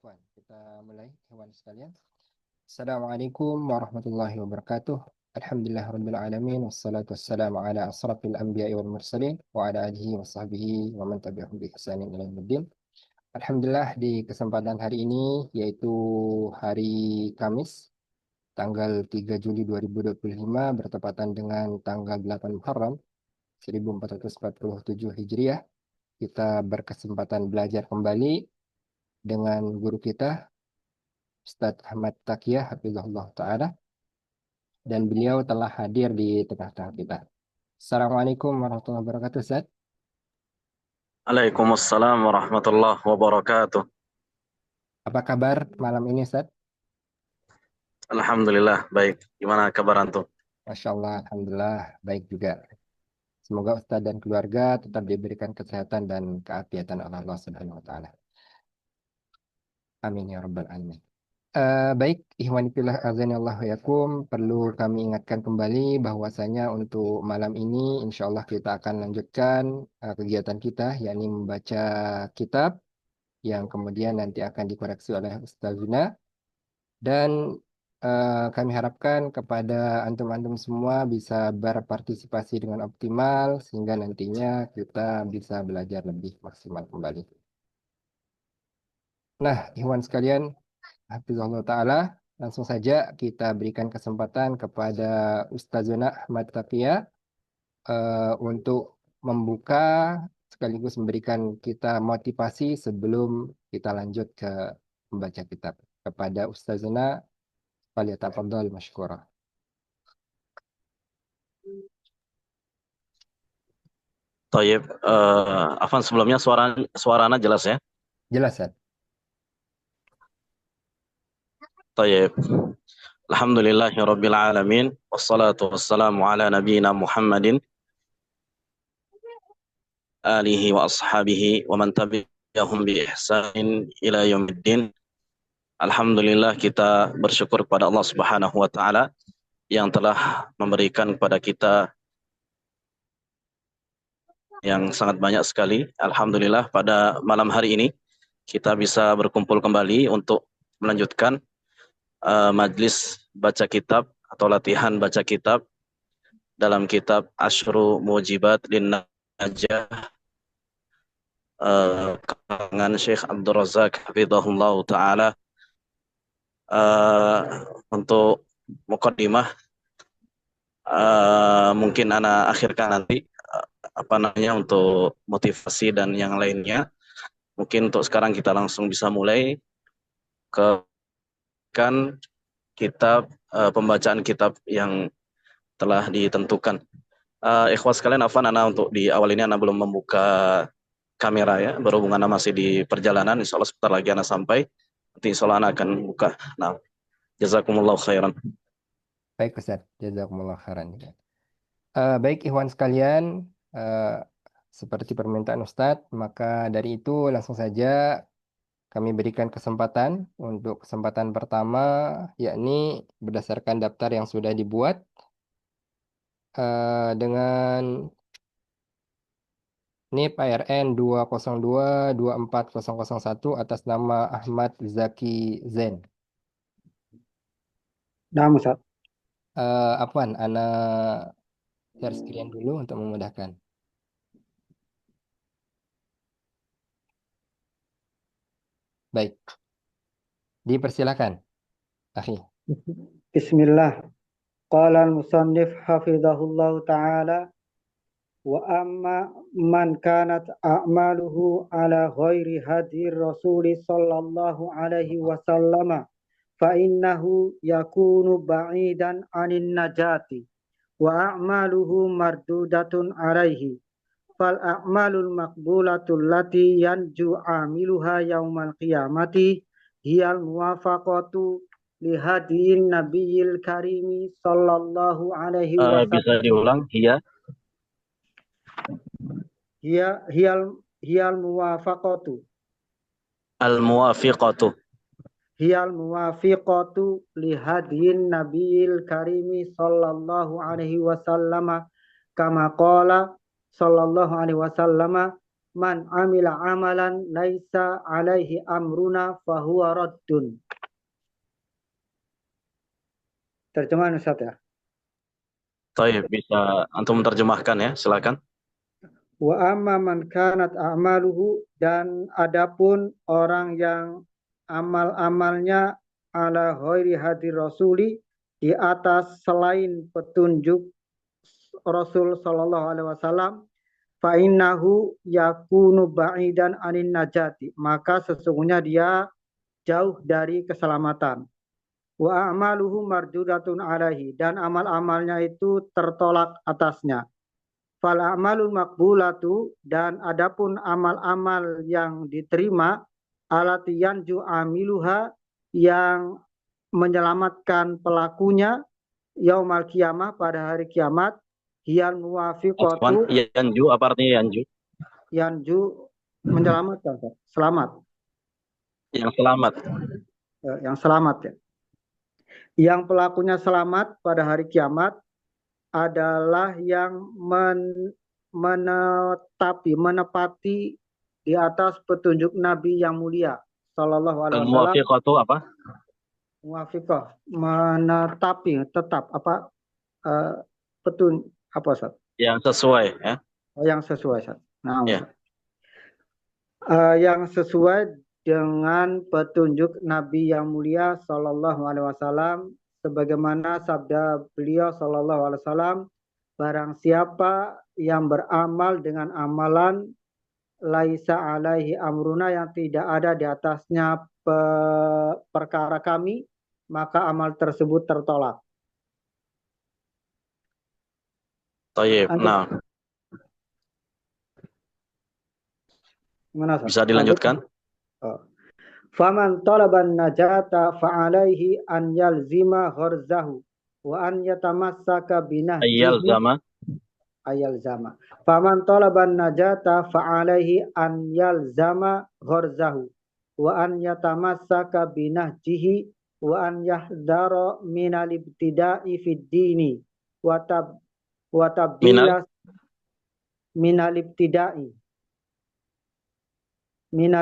Afwan, kita mulai hewan sekalian. Assalamualaikum warahmatullahi wabarakatuh. Alhamdulillah rabbil alamin wassalatu wassalamu ala asrafil anbiya'i wal mursalin wa ala alihi wa sahbihi wa man tabi'ahum bi ihsanin ila yaumiddin. Alhamdulillah di kesempatan hari ini yaitu hari Kamis tanggal 3 Juli 2025 bertepatan dengan tanggal 8 Muharram 1447 Hijriah. Kita berkesempatan belajar kembali dengan guru kita Ustadz Ahmad Takiyah Hafizahullah Ta'ala, dan beliau telah hadir di tengah-tengah kita. Assalamualaikum warahmatullahi wabarakatuh, Ustadz. Waalaikumsalam warahmatullahi wabarakatuh. Apa kabar malam ini, Ustadz? Alhamdulillah, baik. Gimana kabar antum? Masya Allah, Alhamdulillah, baik juga. Semoga Ustadz dan keluarga tetap diberikan kesehatan dan keafiatan oleh Allah Subhanahu wa Ta'ala. Amin ya Rabbal Alamin. Baik, Ikhwani fillah azanillahu wa yakum, perlu kami ingatkan kembali bahwasanya untuk malam ini insya Allah kita akan lanjutkan kegiatan kita, yakni membaca kitab yang kemudian nanti akan dikoreksi oleh Ustazuna. Dan kami harapkan kepada antum-antum semua bisa berpartisipasi dengan optimal sehingga nantinya kita bisa belajar lebih maksimal kembali. Nah, ikhwan sekalian, Hafizahullah Ta'ala, langsung saja kita berikan kesempatan kepada Ustazuna Ahmad Taqiyah untuk membuka sekaligus memberikan kita motivasi sebelum kita lanjut ke membaca kitab. Kepada Ustazuna, falyatafaddal mashkura. Tayyib, Afan sebelumnya suaranya jelas ya? Jelas, Ustaz? Tayyib. Alhamdulillahi rabbil alamin wassalatu wassalamu ala nabiyyina Muhammadin alihi wa ashabihi wa man tabi'ahum bi ihsanin ila yaumiddin. Alhamdulillah kita bersyukur kepada Allah Subhanahu wa taala yang telah memberikan kepada kita yang sangat banyak sekali. Alhamdulillah pada malam hari ini kita bisa berkumpul kembali untuk melanjutkan majlis baca kitab atau latihan baca kitab dalam kitab Asyru Mujibat Lin Najah karangan Syekh Abdul Razak hafizahullah taala. Untuk mukaddimah mungkin ana akhirkan nanti untuk motivasi dan yang lainnya. Mungkin untuk sekarang kita langsung bisa mulai ke kitab pembacaan kitab yang telah ditentukan. Ikhwas sekalian, afwan ana untuk di awal ini ana belum membuka kamera ya, berhubung ana masih di perjalanan. Insyaallah sebentar lagi ana sampai. Nanti insyaallah ana akan buka. Nah, jazakumullah khairan. Baik, Ustaz. Jazakumullah khairan. Baik, ikhwan sekalian, seperti permintaan Ustadz, maka dari itu langsung saja kami berikan kesempatan untuk kesempatan pertama, yakni berdasarkan daftar yang sudah dibuat dengan NIP ARN 202-24001 atas nama Ahmad Zaki Zen. Nah, Ustaz. Afwan, Ana share screen dulu untuk memudahkan. Baik, dipersilakan, akhi. Bismillah. Qala al-musannif hafizahullahu ta'ala wa amma man kanat a'maluhu ala ghairi hadir rasuli sallallahu alaihi wasallam fa innahu yakunu ba'idan anin najati wa a'maluhu mardudatun alaihi fal a'malul maqbulatul lati yanju amiluha yaumal qiyamati hiyal muwafaqatu lihadiin nabiyil karimi sallallahu alaihi wasallam. Bisa diulang, iya. Hiyal muwafaqatu. Al-muwafiqatu. Hiyal muwafiqatu lihadiin nabiyil karimi sallallahu alaihi wasallam kama qala sallallahu alaihi wasallam man amila amalan laisa alaihi amruna fahuwa raddun. Terjemahan Ustaz ya. Taib, bisa antum terjemahkan ya, silakan. Wa amma man kanat a'maluhu, dan adapun orang yang amal-amalnya ala ghairi hadir rasuli, di atas selain petunjuk Rasul sallallahu alaihi wasallam, fa innahu yakunu ba'idan anin najati, maka sesungguhnya dia jauh dari keselamatan. Wa a'maluhu marjudatun alaihi, dan amal-amalnya itu tertolak atasnya. Fal a'malul maqbulatu, dan adapun amal-amal yang diterima, alati yanju amiluha, yang menyelamatkan pelakunya, yaumal kiamah, pada hari kiamat, hiyal Afwan, muwafiqatu, yanju, apa artinya yanju? yanju menyelamatkan, selamat, Yang selamat. yang selamat ya. Yang pelakunya selamat pada hari kiamat adalah yang menepati di atas petunjuk Nabi yang mulia sallallahu alaihi wasallam. Al-muwafiqatu apa? Muwafiqah, menetapi, tetap apa, apa Ustaz? Yang sesuai ya. Yang sesuai Ustaz. Nah, Ya. yang sesuai dengan petunjuk Nabi yang mulia sallallahu alaihi wasallam, sebagaimana sabda beliau sallallahu alaihi wasallam, barang siapa yang beramal dengan amalan laisa alaihi amruna, yang tidak ada di atasnya perkara kami, maka amal tersebut tertolak. Taib. Nah, Gimana, bisa dilanjutkan? Faman talaban najata fa'alaihi an yalzima gharzahu wa an yatamassaka Ayal binahjihi. zama. Ayal zama. Faman talaban najata fa'alaihi an yalzama gharzahu wa an yatamassaka binahjihi wa an yahdara minal ibtida'i fid dini wa tabdila minal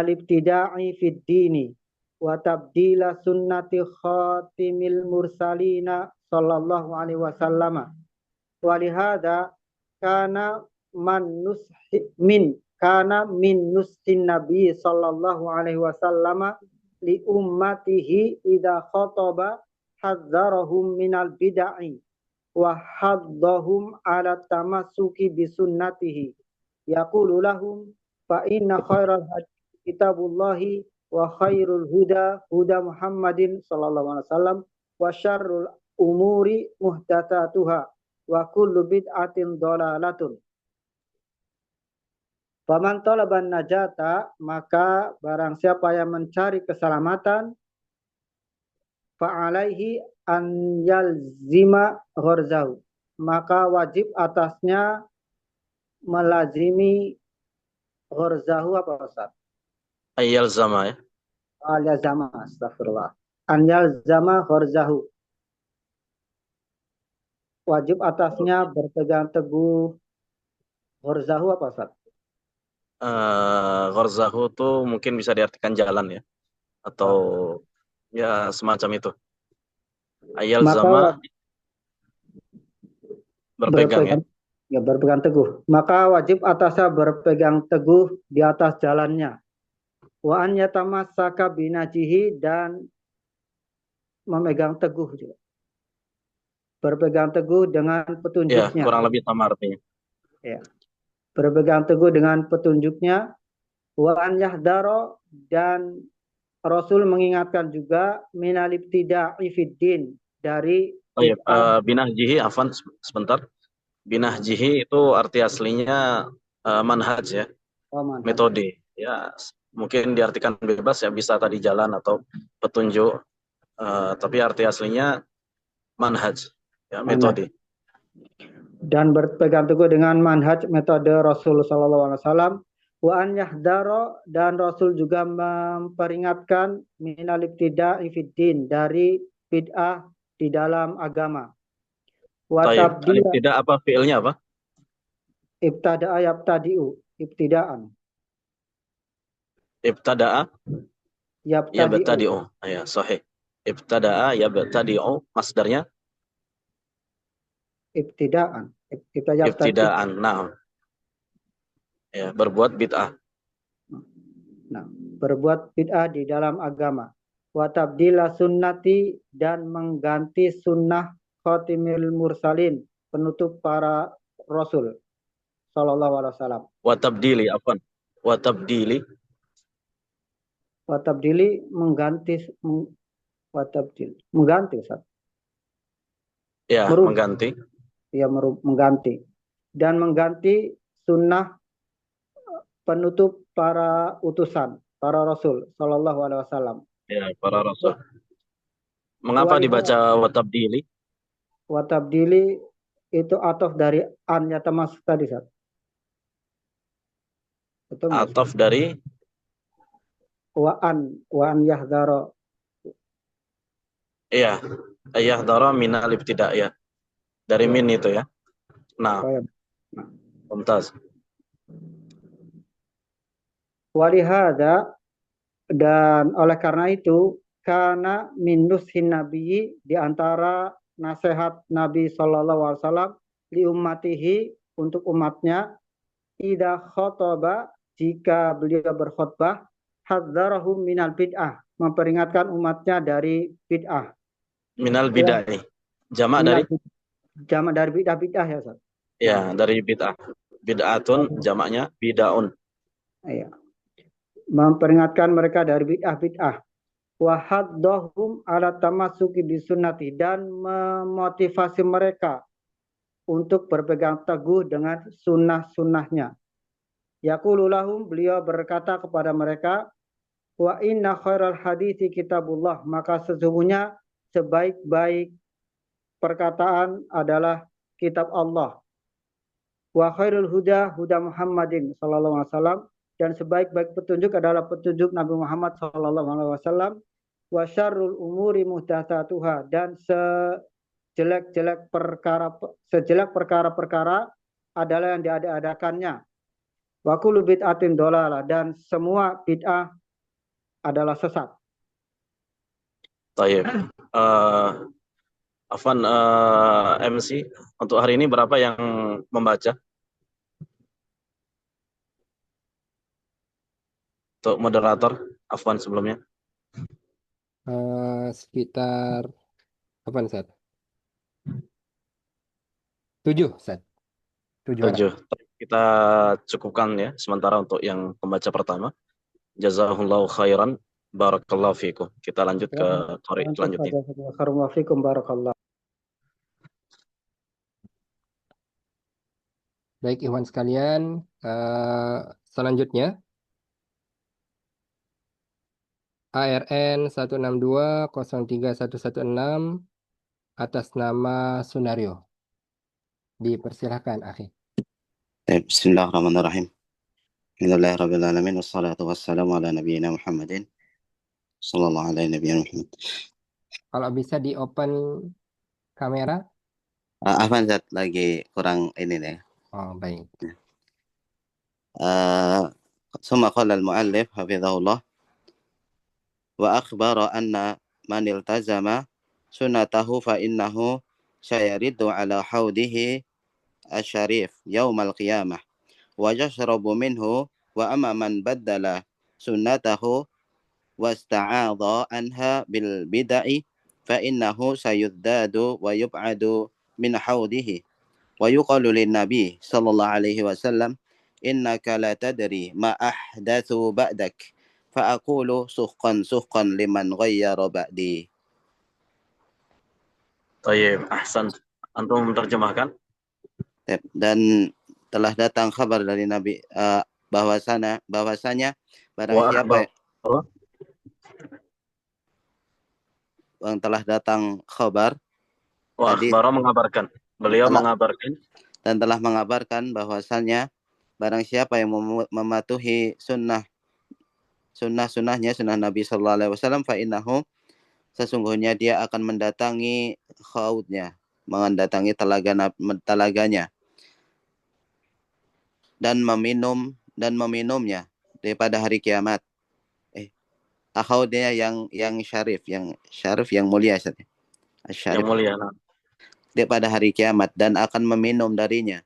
ibtida'i fid dini wa tabdila sunnati khatimil mursalina sallallahu alaihi wasallam. Walihada kana min nushin nabi sallallahu alaihi wasallam li ummatihi idza khataba hadzarahum minal bid'ah wa haddahum ala tamassuki bi sunnatihi, yaqulu lahum fa inna khairal hadi kitabullahi wa khairul huda huda Muhammadin sallallahu alaihi wasallam wa syarrul umuri muhdatsatuha wa kullu bid'atin dhalalatun. Faman talaban najata, maka barang siapa yang mencari keselamatan, fa'alaihi an yalzima gharzahu, maka wajib atasnya melazimi gharzahu, apa Ustaz? Ayal zama ya. Al-yazama, astagfirullah. An yalzama gharzahu, wajib atasnya berpegang teguh. Gharzahu apa Ustaz? Gharzahu tuh mungkin bisa diartikan jalan ya, atau ya semacam itu. Ayal zama, berpegang ya. Ya, berpegang teguh. Maka wajib atasnya berpegang teguh di atas jalannya. Wa an yatamassaka binajihi, dan memegang teguh juga. Berpegang teguh dengan petunjuknya. Ya, kurang lebih sama artinya. Ya. Berpegang teguh dengan petunjuknya. Wa an yahdaro, dan Rasul mengingatkan juga minal ibtida'i fiddin, dari binahjihi, afan sebentar. Binahjihi itu arti aslinya manhaj ya. manhaj. Metode. Ya, mungkin diartikan bebas ya, bisa tadi jalan atau petunjuk. Tapi arti aslinya manhaj ya, metode. Dan berpegang teguh dengan manhaj, metode Rasul sallallahu alaihi wasallam. Wa an yahdaro, dan Rasul juga memperingatkan minal ibtida'i fiddin, dari bid'ah di dalam agama. Wa tabdila, tidak apa fiilnya apa? ibtada'a yabtadi'u, ibtidaan. Ibtada'a Yabtadi'u. yabtadi'u. Ya, sahih. Ibtada'a yabtadi'u, masdarnya Ibtidaan. Kita yabtadi. ibtida'an. Nah, ya, berbuat bid'ah. Nah, berbuat bid'ah di dalam agama. Wa tabdila sunnati, dan mengganti sunnah khatimil mursalin, penutup para rasul sallallahu alaihi wasallam. Wa tabdili, afwan. Wa tabdili, Wa tabdili, mengganti, wa tabdil, mengganti Ustaz. ya, Merubah, mengganti. ya mengganti, dan mengganti sunnah penutup para utusan, para rasul sallallahu alaihi wasallam. Ya, para rasul. Mengapa Walihada, dibaca wa tabdili? wa tabdili itu atof dari an ya tamas tadi Ustaz. Betul nggak Ustaz? Ataf dari Wa an yahdara. iya, yahdara minal ibtida' ya. Dari min itu ya. Nah, Oh, ya. Nah. mumtaz. Walihada, dan oleh karena itu, karena minus nabi, di antara nasihat Nabi Shallallahu Alaihi Wasallam li ummatihi, untuk umatnya, idza khotoba, jika beliau berkhutbah, hadzarahum minal bid'ah, memperingatkan umatnya dari bid'ah. Minal Ya, bid'ah. Jamak dari? minal jamak dari bid'ah ya Ustaz. Ya, dari bid'ah. Bid'atun, jamaknya bid'aun. Ya. Memperingatkan mereka dari bid'ah-bid'ah. Wa haddahum ala tamassuki bisunnati, dan memotivasi mereka untuk berpegang teguh dengan sunnah-sunnahnya. Yaqulu lahum, beliau berkata kepada mereka, wa inna khairal hadithi kitabullah, maka sesungguhnya sebaik-baik perkataan adalah kitab Allah. Wa khairul huda huda Muhammadin sallallahu alaihi wasallam, dan sebaik-baik petunjuk adalah petunjuk Nabi Muhammad sallallahu alaihi wasallam. Wa syarrul umuri muhdatsatuha, dan sejelek perkara-perkara adalah yang diada-adakannya. Wa kullu bid'atin dolalah, dan semua bid'ah adalah sesat. Tayyib. Afwan, MC, untuk hari ini berapa yang membaca? Untuk moderator, Afwan sebelumnya. Sekitar apa nih, Sat? 7, Sat. 7 orang. 7. Kita cukupkan ya sementara untuk yang pembaca pertama. Jazakumullahu khairan. Barakallahu fikum. Kita lanjut ke qari selanjutnya. Barakallah. Baik, ikhwan sekalian, selanjutnya ARN 162031116 atas nama Sunario. Dipersilahkan, akhi. Bismillahirrahmanirrahim. Alhamdulillahirabbil alamin, wassalatu wassalamu ala nabiyyina Muhammadin sallallahu alaihi nabiyina Muhammad. Kalau bisa di open kamera. Afwan, Zat, lagi kurang ini deh. Oh, baik. Summa qala al-muallif hafizahullah wa akhbara anna man iltazama sunnatahu fa innahu sayariddu ala haudihi asyarif yaumal qiyamah wa yashrabu minhu, wa amma man baddala sunnatahu wasta'adha anha bil bid'ah fa innahu sayuddadu wa yub'adu min haudihi. Wa yuqalu lin nabi sallallahu alaihi wasallam, innaka la tadri ma ahdathu ba'dak, fa aqulu suhqan suhqan liman ghayyara ba'di. Tayyib, ahsan. Antum menerjemahkan? Dan telah datang kabar dari Nabi bahwasanya barang siapa yang telah datang kabar, baru mengabarkan. Beliau mengabarkan dan telah mengabarkan bahwasanya barang siapa yang mematuhi sunnahnya, sunnah Nabi sallallahu alaihi wasallam, fa innahu, sesungguhnya dia akan mendatangi khaudnya, mendatangi telaganya, dan meminumnya daripada hari kiamat. haudnya yang syarif, yang mulia Ustaz. Yang Syarif. mulia. Nah. Dia pada hari kiamat dan akan meminum darinya.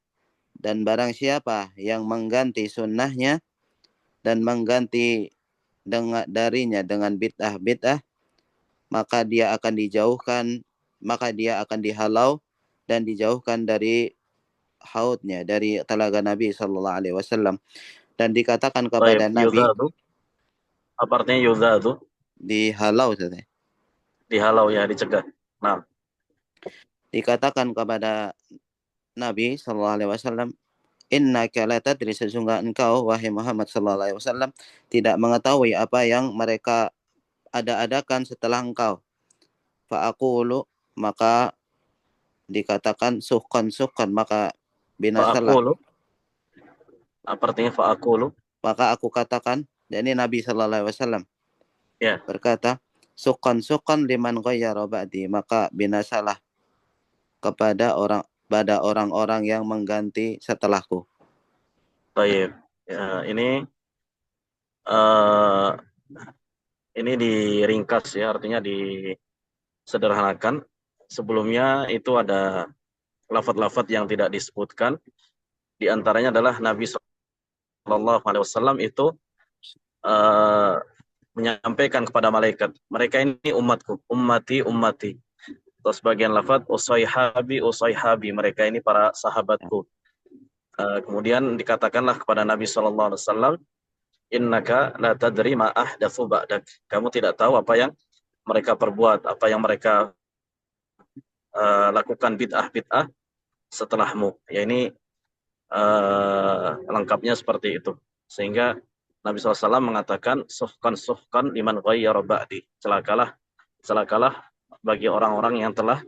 Dan barang siapa yang mengganti sunnahnya dan mengganti darinya dengan bid'ah, maka dia akan dihalau dan dijauhkan dari haudnya, dari telaga Nabi Sallallahu Alaihi Wasallam. Dan dikatakan kepada Baik, Nabi, yudhadu. Apa artinya yudhadu? dihalau saja. Dihalau ya, dicegah. Nah, Dikatakan kepada Nabi Sallallahu Alaihi Wasallam, innaka la tadri, sesungguhnya engkau wahai Muhammad sallallahu alaihi wasallam tidak mengetahui apa yang mereka ada-adakan setelah engkau. Fa aqulu, maka dikatakan suhkan, maka binasalah. fa'akulu. Apa artinya fa'akulu? Maka aku katakan, dan ini Nabi sallallahu alaihi wasallam Ya. berkata, suhkan liman ghayyara ba'di, maka binasalah kepada orang-orang yang mengganti setelahku. Baik. Ya, ini diringkas ya, artinya disederhanakan. Sebelumnya itu ada lafaz-lafaz yang tidak disebutkan. Di antaranya adalah Nabi Shallallahu Alaihi Wasallam itu menyampaikan kepada malaikat, mereka ini umatku, ummati. Terus bagian lafaz usaihabi, mereka ini para sahabatku. Kemudian dikatakanlah kepada Nabi Shallallahu Alaihi Wasallam, innaka la tadri ma ahdatsu ba'dak. Kamu tidak tahu apa yang mereka perbuat, apa yang mereka lakukan bid'ah setelahmu. Ya, ini lengkapnya seperti itu. Sehingga Nabi SAW mengatakan suhkan liman ghayyara ba'di. Celakalah bagi orang-orang yang telah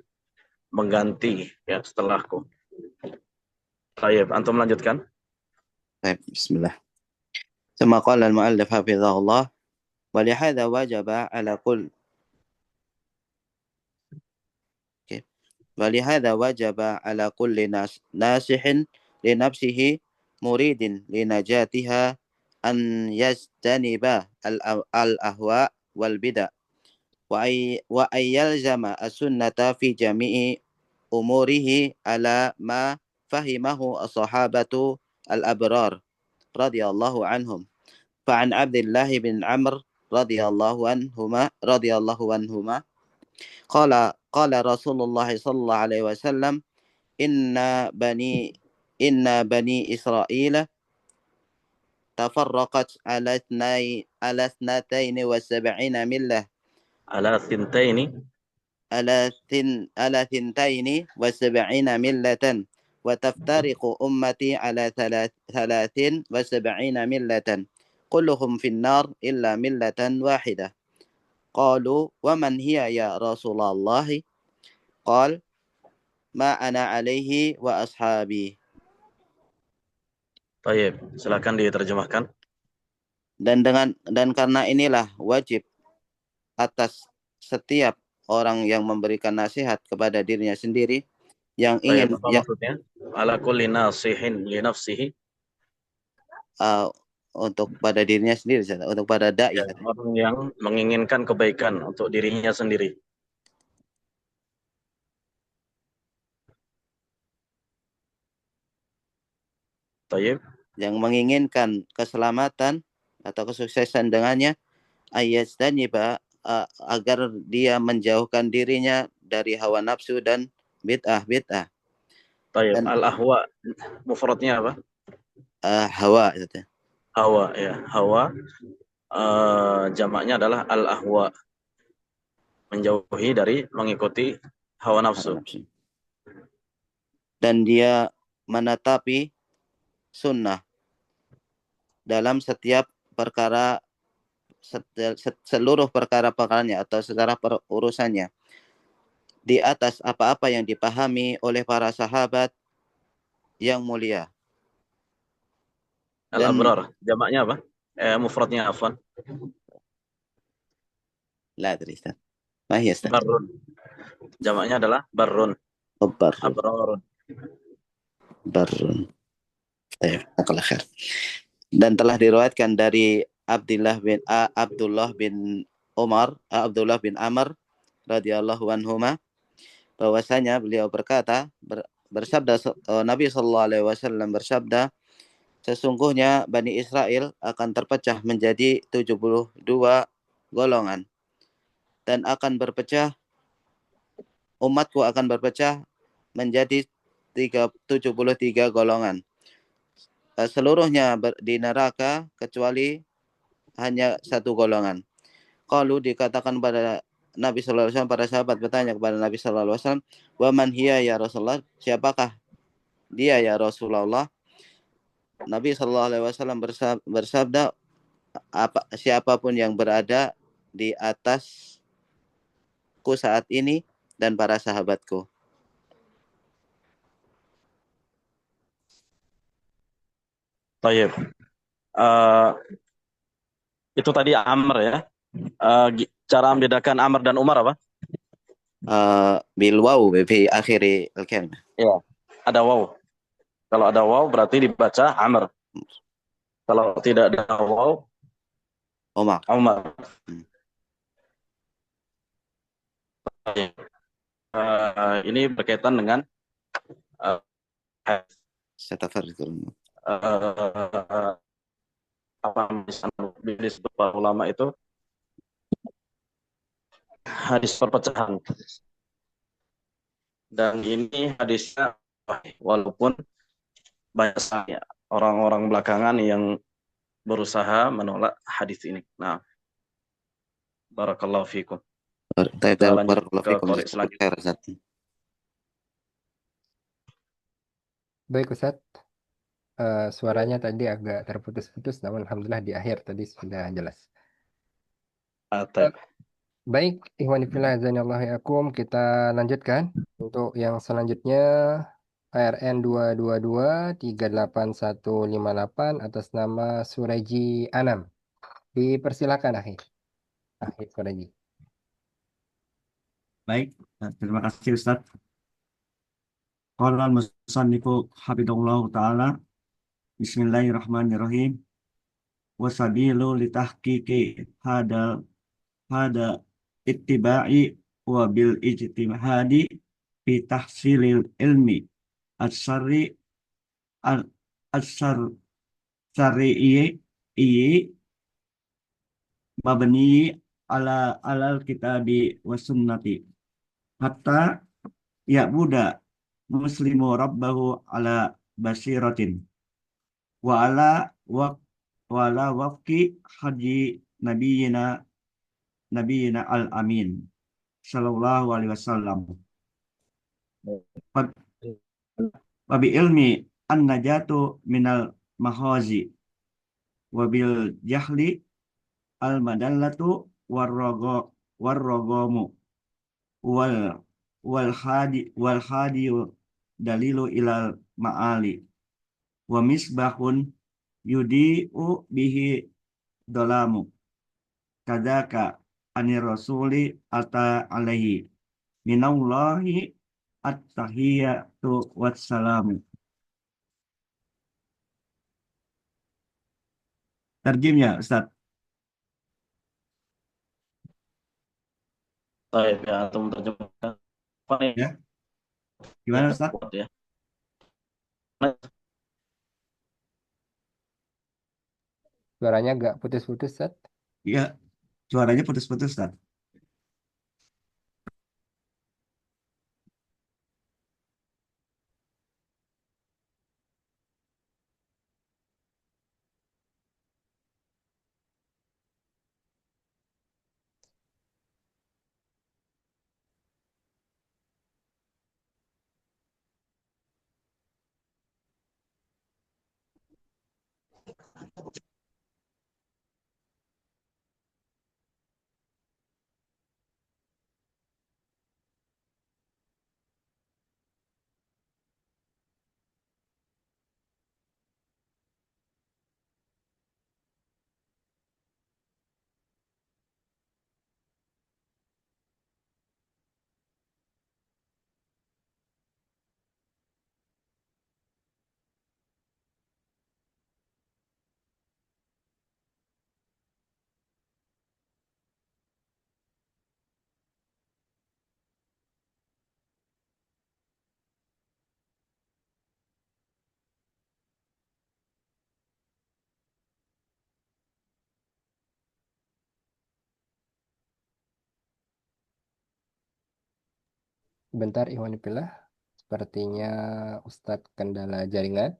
mengganti ya setelahku. Baik, antum lanjutkan. Baik, bismillah. ثم قال المؤلف حفظه الله ولهذا وجب على كل ناصح لنفسه مريد لنجاتها أن يجتنب الأهواء والبدع وأن يلزم السنة في جميع أموره على ما فهمه الصحابة الأبرار رضي الله عنهم. فعن عبد الله بن عمرو رضي الله عنهما قال رسول الله صلى الله عليه وسلم إن بني إسرائيل تفرقت على 72 ملة على 72 ملة وتفترق أمتي على 73 ملة كلهم في النار إلا ملة واحدة. قالوا ومن هي يا رسول الله؟ قال ما أنا عليه وأصحابي. Baik, silakan diterjemahkan. Dan karena inilah wajib atas setiap orang yang memberikan nasihat kepada dirinya sendiri yang ingin apa maksudnya? Ala kulli nasihin li nafsihi. Untuk pada dirinya sendiri, untuk pada dai. Ya, orang yang menginginkan kebaikan untuk dirinya sendiri. Tayyib. Yang menginginkan keselamatan atau kesuksesan dengannya, ayat-taniba, agar dia menjauhkan dirinya dari hawa nafsu dan bid'ah. Tayyib. Al-ahwa mufradnya apa? Hawa. Hawa ya, hawa. Jamaknya adalah al-ahwa. Menjauhi dari mengikuti hawa nafsu. Dan dia menetapi sunnah dalam setiap perkara, seluruh perkara-perkaranya atau secara perurusannya, di atas apa-apa yang dipahami oleh para sahabat yang mulia. Al-abrar, jamaknya apa? Mufradnya afwan. La adri, Ustaz. Ma hiya, Ustaz? Barrun. Jamaknya adalah barrun. Abrarun. Barrun. Khair. Dan telah diriwayatkan dari Abdullah bin Abdullah bin Amr radhiyallahu anhuma, bahwasanya beliau berkata, bersabda, Nabi Shallallahu Alaihi Wasallam bersabda, sesungguhnya Bani Israel akan terpecah menjadi 72 golongan dan akan berpecah, umatku akan berpecah menjadi 73 golongan. Seluruhnya di neraka kecuali hanya satu golongan. Kalau dikatakan pada Nabi Sallallahu Alaihi Wasallam, para sahabat bertanya kepada Nabi Sallallahu Alaihi Wasallam, wa man hiya ya Rasulullah, siapakah dia ya Rasulullah? Nabi Sallallahu Alaihi Wasallam bersabda, siapapun yang berada di atasku saat ini dan para sahabatku. Tayyib. Itu tadi Amr ya. Cara membedakan Amr dan Umar apa? Bil waw fi akhiri al-kalimah. Ya, ada waw. Kalau ada waw berarti dibaca Amr. Kalau tidak ada waw, Umar. Umar. Ini berkaitan dengan uh, apa yang disebut para ulama itu hadis perpecahan. Dan ini hadisnya walaupun banyak orang-orang belakangan yang berusaha menolak hadis ini. Nah, barakallahu fikum. Kita lanjut ke korek selanjutnya. Baik Ustaz, suaranya tadi agak terputus-putus, namun alhamdulillah di akhir tadi sudah jelas. Baik, ikhwan fillah azanillahu yakum, kita lanjutkan untuk yang selanjutnya. ARN 222-38158 atas nama Sureji Anam. Dipersilakan akhir Sureji. Baik, terima kasih Ustaz. Qala al-musannifu hafidhahullah ta'ala, bismillahirrahmanirrahim, wasabilu litahqiqi hada ittiba'i wa bil ijtihadi fi tahsilil ilmi as-sarri as-sarri'i mabni alal kitabi wa sunnati hatta ya'buda muslimu rabbahu ala basiratin wa ala wafki haji nabiyina al-amin sallallahu alaihi wasallam wa bi ilmi an-najatu minal mahazi wa bil jahli al-madallatu warrogomu wal hadi dalilu ilal ma'ali wa misbahun yudi'u bihi dolamu kadaka anir rasuli ata alaihi minallahi at-tahiyatu wassalamu. Terjemahnya Ustaz. Baik, ya, untuk terjemahkan. Ya. Gimana Ustaz? Ya. Suaranya agak putus-putus, Ustaz. Iya, suaranya putus-putus Ustaz. Bentar, Ikhwanifillah. Sepertinya Ustadz kendala jaringan.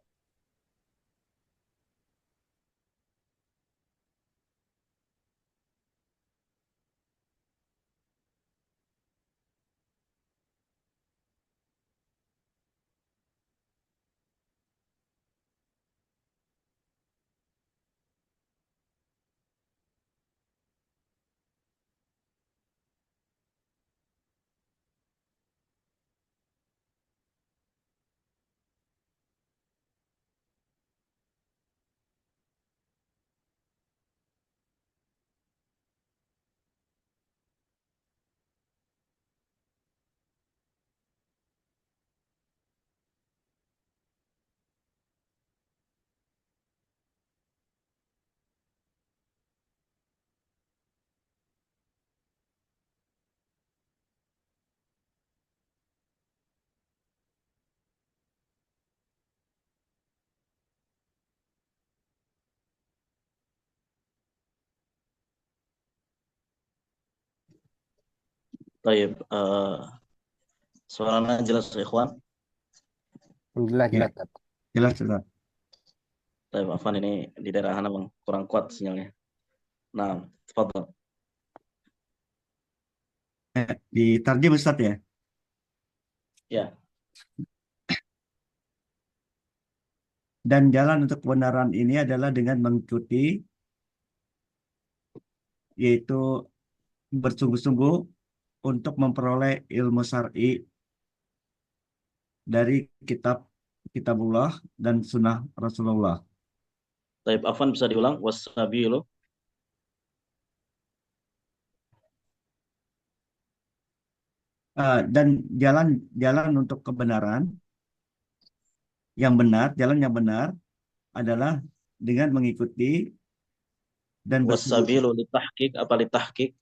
Taib, suaranya jelas ikhwan. Alhamdulillah Ya, jelas, Ustadz. jelas Ustaz. Taib, Afan ini di daerah Hana memang kurang kuat sinyalnya. Nah, tafadhol. Ditarjem Ustaz ya. Ya, Dan jalan untuk kebenaran ini adalah dengan mengikuti, yaitu bersungguh-sungguh untuk memperoleh ilmu syar'i dari kitabullah dan sunnah Rasulullah. Taib, Afan bisa diulang. Wasabilu. Dan jalan untuk kebenaran yang benar, jalan yang benar adalah dengan mengikuti dan bersungguh Wasabilu litahqiq apa litahqiq?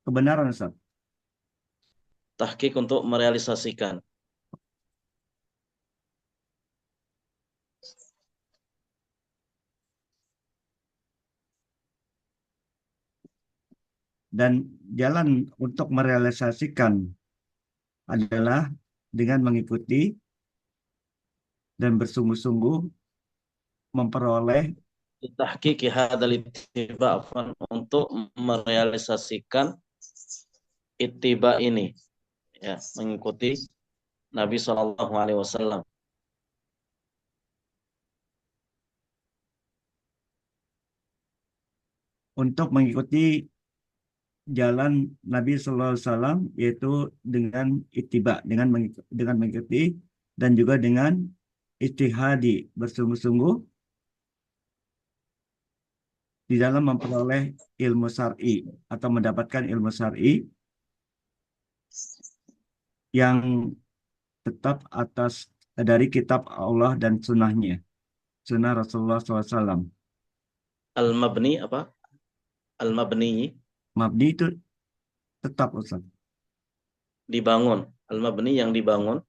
kebenaran Ustaz. Tahqiq untuk merealisasikan. Dan jalan untuk merealisasikan adalah dengan mengikuti dan bersungguh-sungguh memperoleh Litahqiq hadzal ittiba, Afan, untuk merealisasikan ittiba ini, ya, mengikuti Nabi Shallallahu Alaihi Wasallam. untuk mengikuti jalan Nabi Sallallahu Alaihi Wasallam, yaitu dengan ittiba, dengan mengikuti dan juga dengan ijtihadi, bersungguh-sungguh di dalam memperoleh ilmu syar'i atau mendapatkan ilmu syar'i yang tetap atas dari kitab Allah dan sunnahnya, sunnah Rasulullah SAW. Al-mabni apa? Al-mabni Mabni itu tetap Ustaz. dibangun. Al-mabni yang dibangun.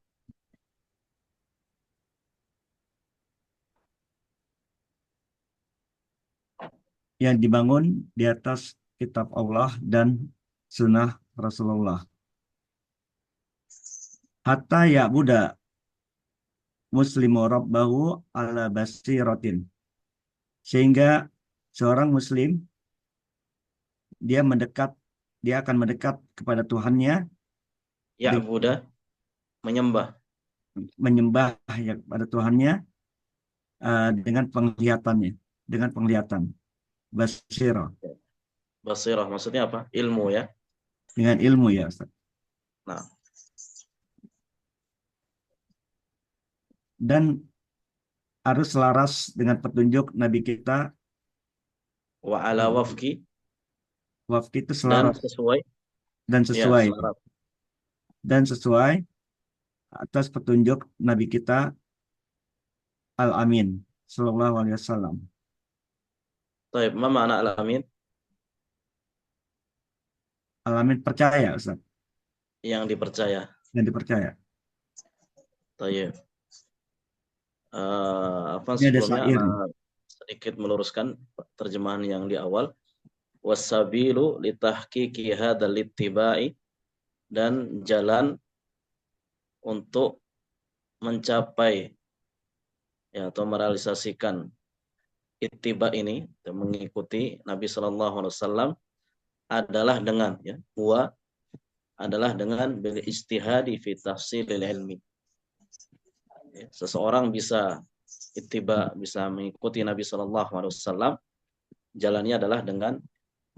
Yang dibangun di atas kitab Allah dan sunnah Rasulullah. Hatta ya Buddha muslimu rabbahu ala basiratin. Sehingga seorang muslim dia akan mendekat kepada Tuhannya Ya dengan Buddha, menyembah. menyembah ya kepada Tuhannya dengan penglihatannya, dengan penglihatan basirah, Basirah maksudnya apa? Ilmu, ya. dengan ilmu ya Ustaz. Nah, Dan harus selaras dengan petunjuk Nabi kita, wa ala wafki, waktu itu dan selaras sesuai, dan ya, sesuai selaras. dan sesuai atas petunjuk Nabi kita Al-Amin Sallallahu Alaihi Wasallam. Taib, ma makna al-amin? Al-Amin percaya Ustaz, Yang dipercaya. yang dipercaya. Taib. Apa Ini ada sebelumnya syair. ana sedikit meluruskan terjemahan yang di awal. wasabilu litahqiqi hadzal ittiba'i, dan jalan untuk mencapai ya atau merealisasikan ittiba ini, mengikuti Nabi Shallallahu Alaihi Wasallam, adalah dengan ya adalah dengan bil ijtihadi fi tafsilil ilmi. Ya, seseorang bisa ittiba, bisa mengikuti Nabi Shallallahu Alaihi Wasallam, jalannya adalah dengan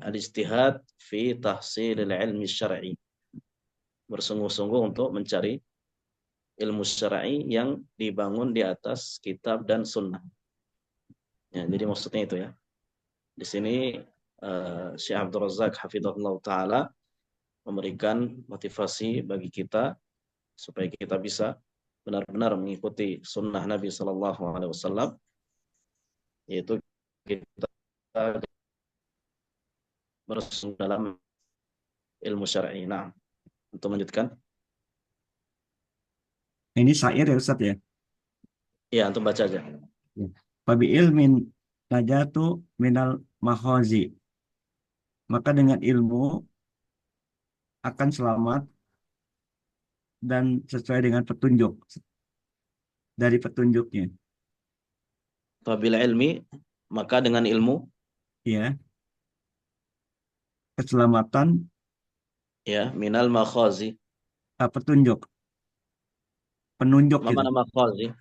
al-ijtihad fi tahsilil ilmi syar'i, bersungguh-sungguh untuk mencari ilmu syar'i yang dibangun di atas kitab dan sunnah. Ya, jadi maksudnya itu ya. Di sini Syekh Abdul Razak hafizahullah taala memberikan motivasi bagi kita supaya kita bisa benar-benar mengikuti sunnah Nabi Sallallahu Alaihi Wasallam, yaitu kita bersungguh dalam ilmu syar'i. Nah, untuk melanjutkan, Ini syair ya Ustaz ya. ya untuk baca aja. Fabi ilmin najatu minal makhazi. Maka dengan ilmu akan selamat dan sesuai dengan petunjuk dari petunjuknya. Fabila ilmi, maka dengan ilmu, Ya, keselamatan, ya, minal makhazi. petunjuk, penunjuk gitu. Mana makhazi?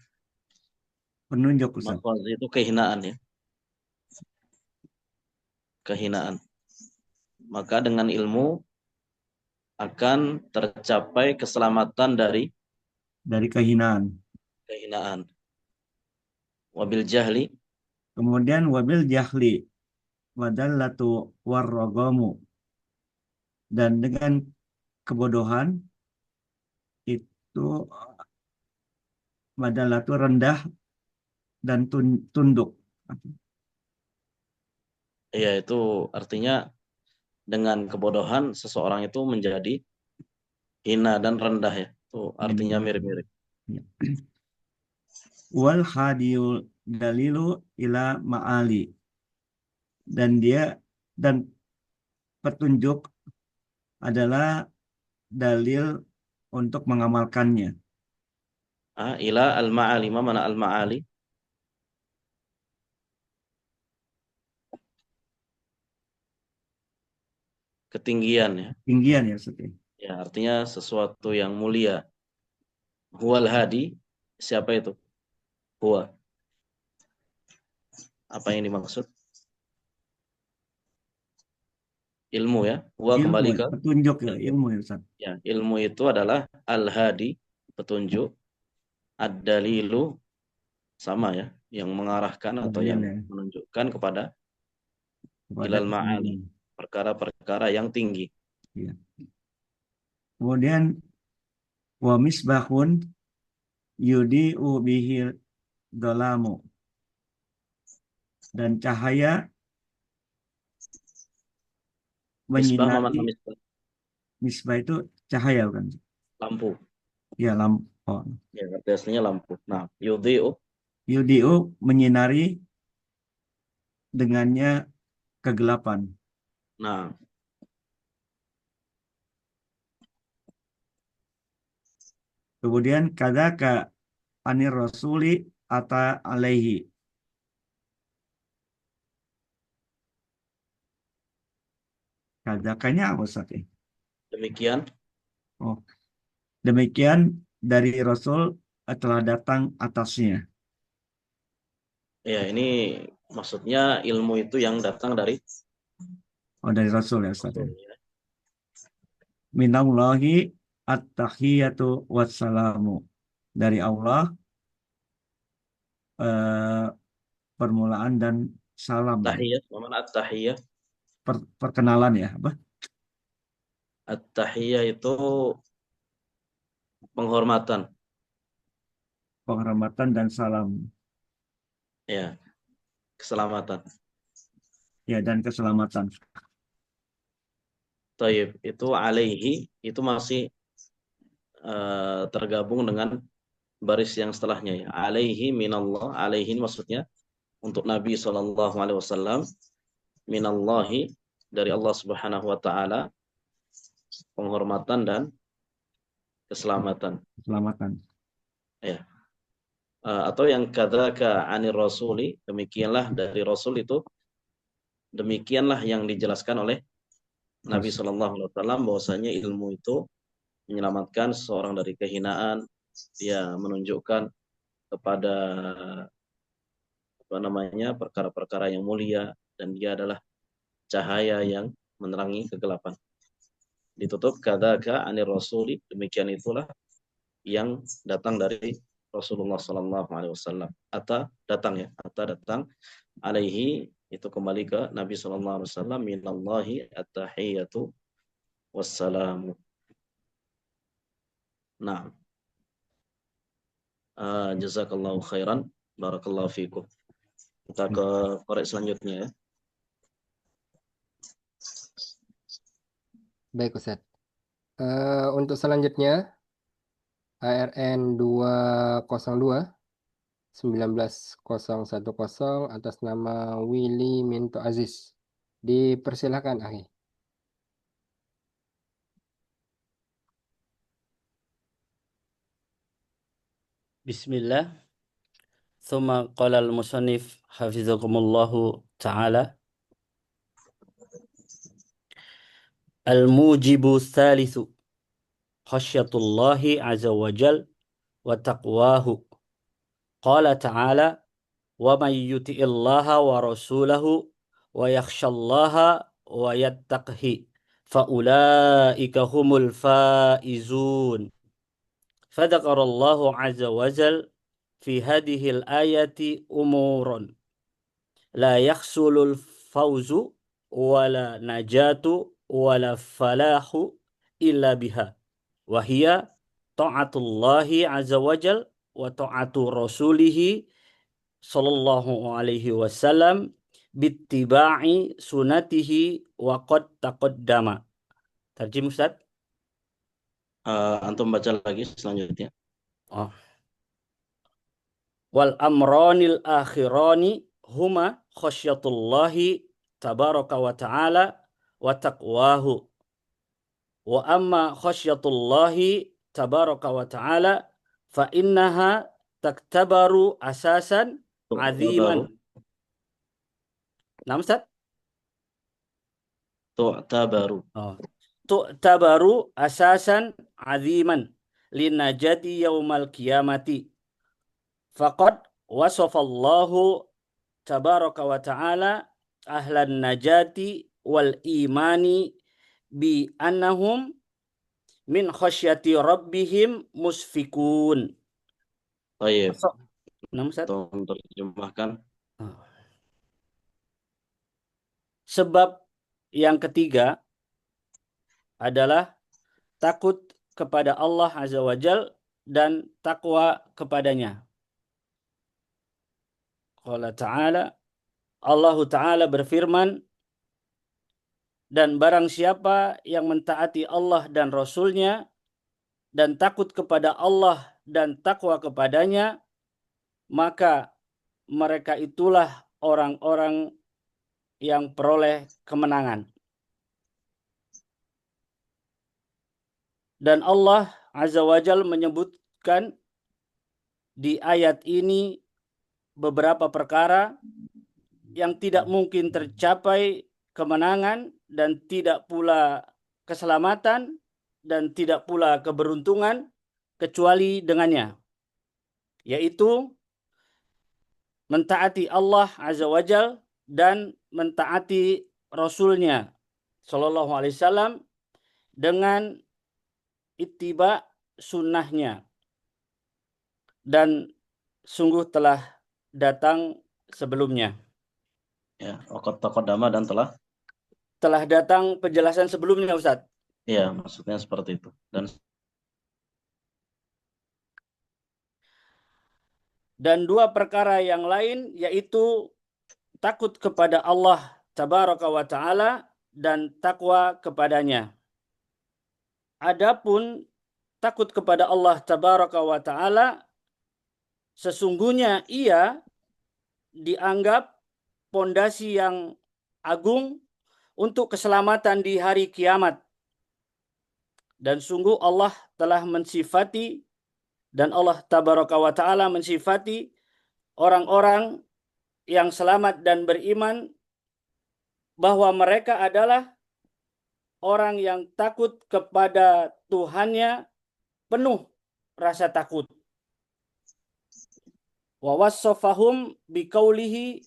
Penunjuk Ustaz. Makhazi itu kehinaan ya. Kehinaan. Maka dengan ilmu akan tercapai keselamatan dari kehinaan. Wabil jahli, Kemudian wabil jahli wadallatu warrogomu, dan dengan kebodohan itu wadallatu rendah dan tunduk. ya itu artinya dengan kebodohan seseorang itu menjadi hina dan rendah ya. Itu artinya mirip-mirip. Wal hadiyul dalilu ila ma'ali, dan petunjuk adalah dalil untuk mengamalkannya. Ila al-ma'ali, mana al-ma'ali? Ketinggian ya. Ketinggian ya Ustaz. Ya, artinya sesuatu yang mulia. Huwal hadi, siapa itu? Huwa. Apa yang dimaksud? Ilmu ya. Huwa Ilmu, kembali ke petunjuk ya, ilmu ya Ustaz. ya, ilmu itu adalah al-hadi, petunjuk. Ad-dalilu, sama ya, yang mengarahkan atau yang menunjukkan kepada ilal ma'ali, perkara-perkara yang tinggi. Ya. Kemudian wa misbahun yudi'u bihil dolamu, dan cahaya menyinari. Misbah itu cahaya kan? Lampu. Ya, lampu. Oh. Ya, arti aslinya lampu. Nah, yudi'u menyinari dengannya kegelapan. Nah, kemudian kadzaka anir rasuli ata alaihi. Kadzakanya apa Ustaz? demikian. Oh. Demikian dari Rasul telah datang atasnya. Ya, ini maksudnya ilmu itu yang datang dari Rasul ya Ustaz. Rasul, ya. Minallahi at-tahiyatu wassalamu. Dari Allah permulaan dan salam. Tahiyat, mana at-tahiyah? Perkenalan ya, apa? At-tahiyah itu penghormatan. Penghormatan dan salam. Ya, keselamatan. Ya, dan keselamatan. Taib, itu alaihi, itu masih tergabung dengan baris yang setelahnya ya. Alaihi minallah, alaihi maksudnya untuk Nabi SAW, minallahi dari Allah Subhanahu wa taala, penghormatan dan keselamatan. Keselamatan. Ya. Atau yang kadzaka 'anir rasuli, demikianlah dari Rasul itu, demikianlah yang dijelaskan oleh Nabi Shallallahu Alaihi Wasallam bahwasanya ilmu itu menyelamatkan seseorang dari kehinaan, dia menunjukkan kepada perkara-perkara yang mulia, dan dia adalah cahaya yang menerangi kegelapan. Ditutup kadzaka 'anir rasuli, demikian itulah yang datang dari Rasulullah Sallallahu Alaihi Wasallam. Ata datang alaihi itu kembali ke Nabi Sallallahu Alaihi Wasallam, minallahi at-tahiyatu wassalamu. Nah, jazakallahu khairan, barakallahu fikum. Kita ke korek selanjutnya ya. Baik Ustaz. Untuk selanjutnya ARN 202 19010 atas nama Willy Minto Aziz. Dipersilakan, Akhi. Bismillah. Thumma qala al-musannif hafizakumullahu ta'ala. Al-mujibu thalithu khasyatullahi azza wa jal wa taqwahu. Qala ta'ala wa man yuti'illaha wa rasulahu wa yakhshallaha wa yattaqhi fa ulaika humul faizun. Fadzakarallahu azza wa jal fi hadhil ayati umurun la yakhsulul fawzu wala najatu wala falahu illa biha wa hiya ta'atullahi azza wa jal wa ta'atu rasulihi sallallahu alaihi wasallam bittiba'i sunatihi wa qad taqaddama. Tarjim Ustaz. Antum baca lagi selanjutnya. Wal amranil akhirani huma khasyatullahi tabaraka wa ta'ala wa taqwahu. Wa amma khasyatullahi tabaraka wa ta'ala fa innaha taktabaru asasan aziman. Nah, Ustaz? Tu'tabaru asasan aziman linajati yaumal qiyamati. Faqad wasafallahu tabaraka wa ta'ala ahlan najati wal imani bi annahum min khasyati rabbihim musfikun. Baik. Tolong terjemahkan. Sebab yang ketiga adalah takut kepada Allah Azza wa Jal dan takwa kepadanya. Qala ta'ala, Allah Ta'ala berfirman, dan barang siapa yang mentaati Allah dan Rasulnya dan takut kepada Allah dan takwa kepadanya, maka mereka itulah orang-orang yang peroleh kemenangan. Dan Allah Azza wa Jal menyebutkan di ayat ini beberapa perkara yang tidak mungkin tercapai kemenangan dan tidak pula keselamatan dan tidak pula keberuntungan kecuali dengannya, yaitu mentaati Allah Azza wa Jal dan mentaati Rasulnya Sallallahu Alaihi Wasallam dengan ittiba sunnahnya, dan sungguh telah datang sebelumnya. Ya, waqad taqaddama, dan telah datang penjelasan sebelumnya, Ustaz. Iya, maksudnya seperti itu. Dan dua perkara yang lain, yaitu takut kepada Allah Tabaraka wa Ta'ala dan takwa kepadanya. Adapun takut kepada Allah Tabaraka wa Ta'ala, sesungguhnya ia dianggap pondasi yang agung untuk keselamatan di hari kiamat. Dan sungguh Allah telah mensifati dan Allah Tabaraka wa Ta'ala mensifati orang-orang yang selamat dan beriman bahwa mereka adalah orang yang takut kepada Tuhannya penuh rasa takut. Wa wassafahum biqaulihi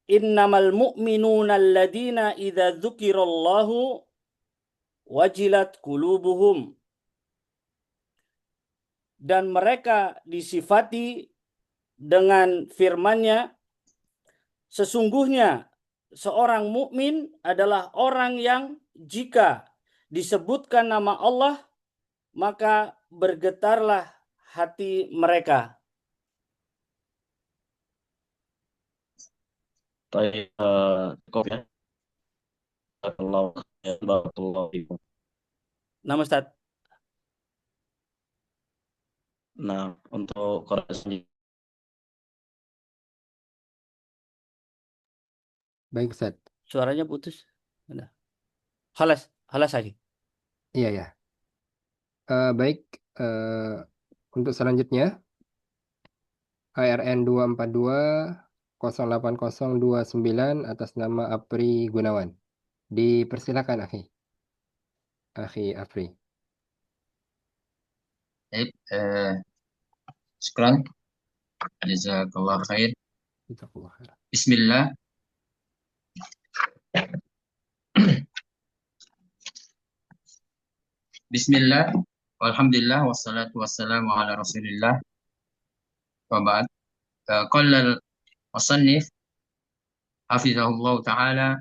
innamal mu'minuna alladina idza dzukirallahu wajilat qulubuhum. Dan mereka disifati dengan firman-Nya, sesungguhnya seorang mukmin adalah orang yang jika disebutkan nama Allah maka bergetarlah hati mereka. Baik, cukup ya. Barakallahu fikum. Nama Ustaz. Nah, untuk koreksi Baik, Ustaz. Suaranya putus. Udah. Halas lagi. Iya, ya. Baik, untuk selanjutnya, ARN 242-08029 atas nama Apri Gunawan. Dipersilakan, Akhi Afri. Baik, syukran. Jazakallah khair. Jazakallah khair. Bismillah. Bismillah. Walhamdulillah wassalatu wassalamu ala Rasulillah. Wa ba'd. Qala al-musannif hafizahullah ta'ala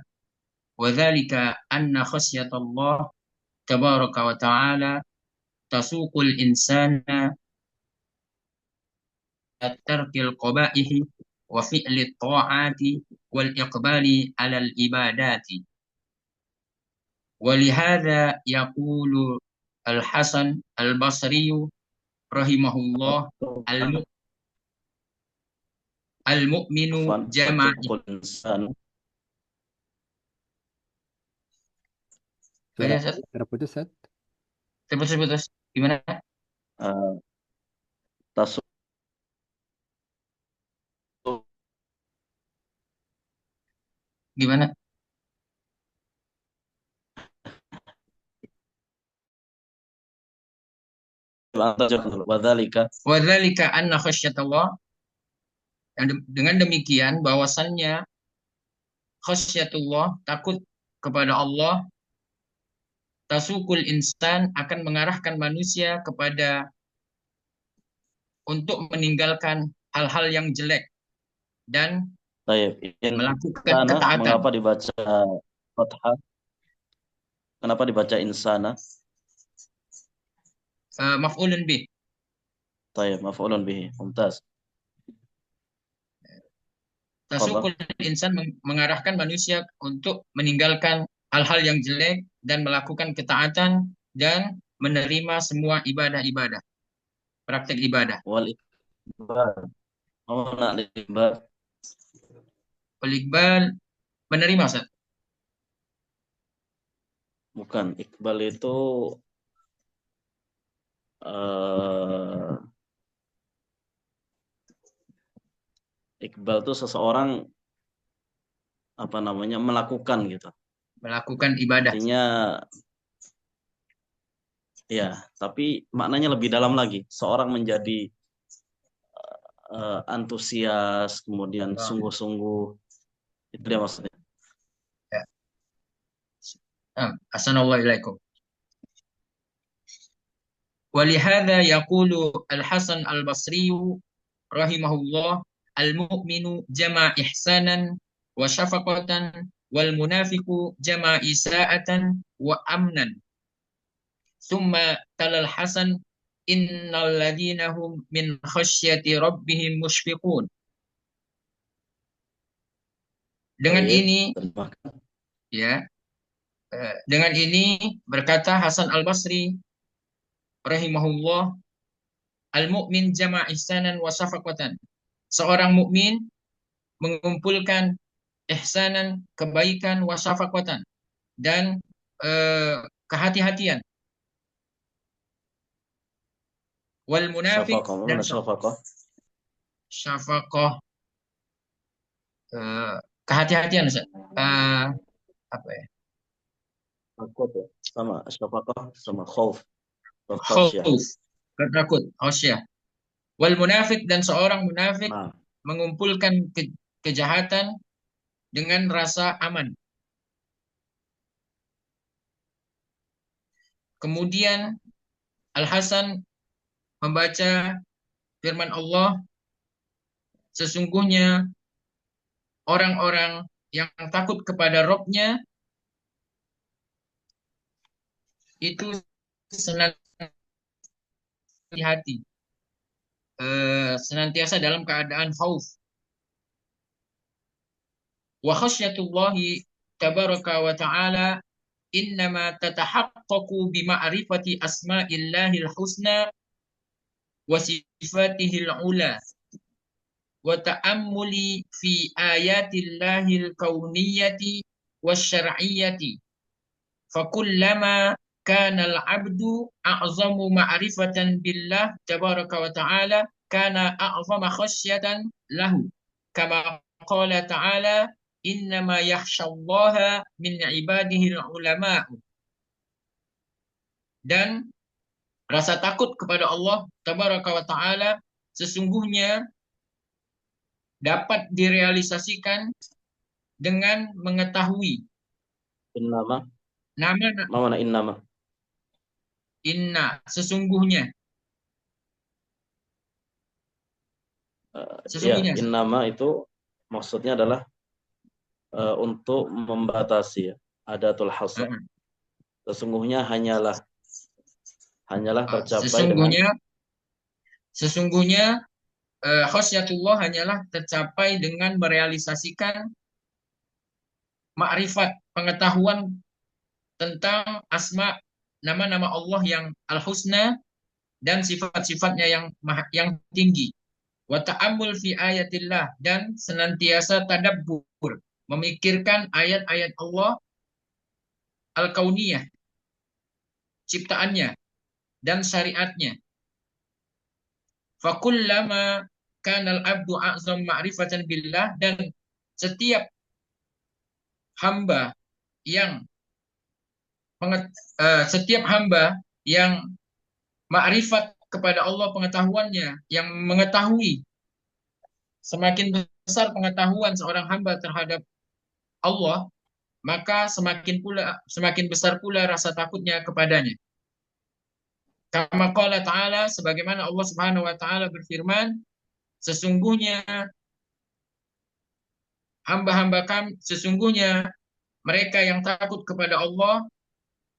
wa dzalika anna khasyatallah tabaraka wa ta'ala tasuqul insana at-tarkil qaba'ihi wa fi'li ta'ati wal iqbali 'ala al-ibadati. Walihada yaqulu Al-Hasan Al-Basri rahimahullah al-mu'minu jama'i. Terputus, Ustaz. Terputus. Gimana? Tasuk Gimana? Wadzalika anna khasyatullah, dengan demikian bahwasannya khasyatullah, takut kepada Allah, tasukul insan, akan mengarahkan manusia kepada untuk meninggalkan hal-hal yang jelek dan melakukan ketaatan. Mengapa dibaca fathah? Kenapa dibaca insana? Maf'ulun bih. Tayyib, maf'ulun bihi. Mumtaz. Tasukul insan mengarahkan manusia untuk meninggalkan hal-hal yang jelek dan melakukan ketaatan dan menerima semua ibadah-ibadah, praktek ibadah. Wal iqbal. Wal iqbal menerima, Ustaz. Bukan, iqbal itu iqbal itu seseorang melakukan gitu. Melakukan ibadah. Artinya ya, tapi maknanya lebih dalam lagi. Seorang menjadi antusias, kemudian sungguh-sungguh. Itu dia maksudnya. Ya. Assalamualaikum. Walihada yaqulu Al-Hasan Al-Basri rahimahullah al-mu'minu jama' ihsanan wa syafaqatan wal munafiqu jama' isa'atan wa amnan. Summa talal Hasan innal ladina hum min khasyati rabbihim mushfiqun. Dengan ini ya, dengan ini berkata Hasan Al-Basri rahimahullah, al-mu'min jama' ihsanan wa syafaqatan. Seorang mukmin mengumpulkan ihsanan, kebaikan, wa syafaqatan, dan kehati-hatian. Wal munafik Syafaqah, dan mana syafaqah? syafaqah, kehati-hatian Ustaz. Apa ya? Takut ya. Sama syafaqah sama khauf, khasyah. Khauf, takut, khasyah. Wal munafik dan seorang munafik Nah, mengumpulkan kejahatan dengan rasa aman. Kemudian Al-Hasan membaca firman Allah, sesungguhnya orang-orang yang takut kepada Robnya itu senantiasa di hati, senantiasa dalam keadaan khauf. Wa khasyatullahi tabaraka wa ta'ala innama tatahaqqaqu bima'rifati asma'illahil husna wa sifatihil ula wa ta'ammuli fi ayatillahil kauniyati wasyar'iyyati. Fakullama kana al-'abdu a'zamu ma'rifatan billah tabaraka wa ta'ala kana a'zama khasyatan lahu. Kama qala ta'ala innama yakhsyallaha min ibadihi al-ulama. Dan rasa takut kepada Allah tabaraka wa ta'ala sesungguhnya dapat direalisasikan dengan mengetahui innama, nama mana innama? inna, sesungguhnya. Ya, Sesungguhnya. innama itu maksudnya adalah untuk membatasi ya, adatul hasr. Sesungguhnya hanyalah tercapai dengan sesungguhnya khasyatullah hanyalah tercapai dengan merealisasikan makrifat, pengetahuan tentang asma, nama-nama Allah yang al-husna dan sifat-sifatnya yang tinggi. Wa ta'ammul fi ayatillah, dan senantiasa tadabbur, memikirkan ayat-ayat Allah al-kauniyah, ciptaannya dan syariatnya. Fakullama kanal abdu a'zam ma'rifatan billah, dan setiap hamba yang makrifat kepada Allah, pengetahuannya, yang mengetahui, semakin besar pengetahuan seorang hamba terhadap Allah, maka semakin besar pula rasa takutnya kepadanya. Kama qala ta'ala, sebagaimana Allah Subhanahu wa taala berfirman, sesungguhnya hamba-hamba kami, sesungguhnya mereka yang takut kepada Allah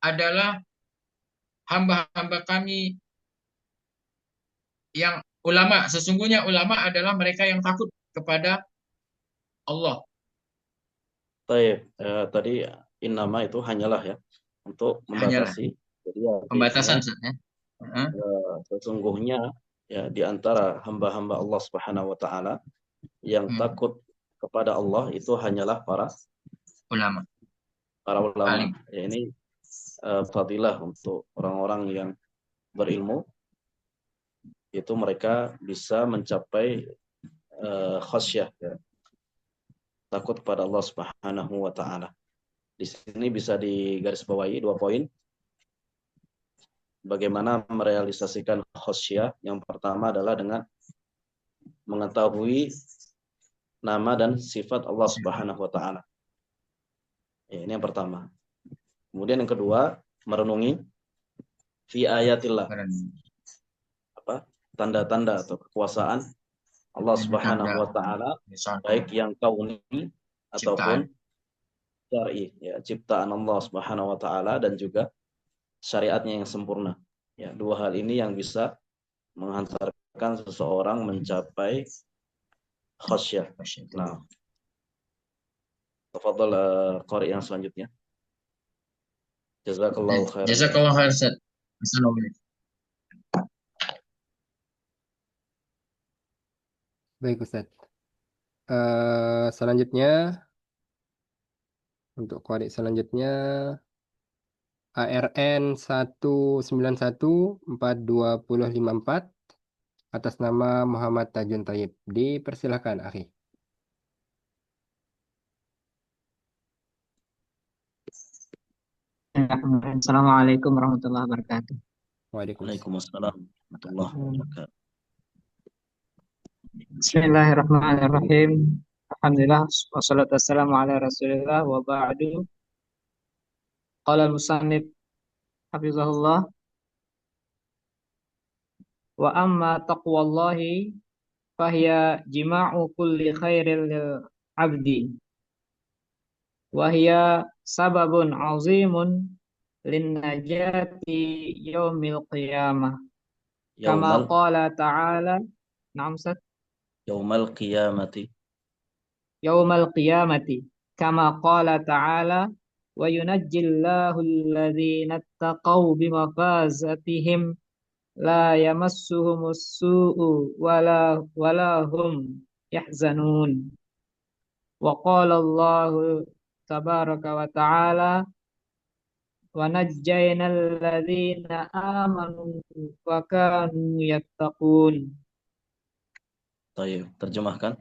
adalah hamba-hamba kami yang ulama. Sesungguhnya ulama adalah mereka yang takut kepada Allah. Tadi innama itu hanyalah ya, untuk membatasi. Jadi pembatasan ya. Sesungguhnya ya di antara hamba-hamba Allah Subhanahu wa taala yang takut kepada Allah itu hanyalah para ulama. Ya, ini fadilah untuk orang-orang yang berilmu, itu mereka bisa mencapai khasyah ya, takut kepada Allah Subhanahu wa taala. Di sini bisa digarisbawahi 2 poin. Bagaimana merealisasikan khasyah? Yang pertama adalah dengan mengetahui nama dan sifat Allah Subhanahu wa taala. Ya, ini yang pertama. Kemudian yang kedua, merenungi fi ayatillah. Tanda-tanda atau kekuasaan Allah Subhanahu wa taala, baik yang kauni ataupun syar'i, ya, ciptaan Allah Subhanahu wa taala dan juga syariatnya yang sempurna. Ya, 2 hal ini yang bisa menghantarkan seseorang mencapai khasyah. Nah, tafadhal qari yang selanjutnya. Jazakallahu khairan. Jazakallahu khairan Ustaz. Assalamualaikum. Baik Ustaz. Selanjutnya Untuk kode selanjutnya ARN 1914254 atas nama Muhammad Tajun Taib. Dipersilakan, akhi. Assalamualaikum warahmatullahi wabarakatuh. Waalaikumsalam. Waalaikumsalam warahmatullahi wabarakatuh. Bismillahirrahmanirrahim. Alhamdulillah wassalatu wassalamu ala Rasulillah wa ba'du. Qala al-musannif hafizahullah wa amma taqwallahi fahiya jima'u kulli khairin lil 'abdi wa hiya sababun 'azimun lin najati yaumil qiyamah kama Yaumal qala ta'ala. Na'am Ustaz. Yaumal qiyamati. Yaumal qiyamati kama qala ta'ala wa yunajjillahu alladhina ittaqaw bimafazatihim la yamassuhumus su'u wala hum yahzanun. Wa qala Allahu tabaraka wa ta'ala wa najjaynal ladzina amanu wa kanu yattaqun. Baik, terjemahkan.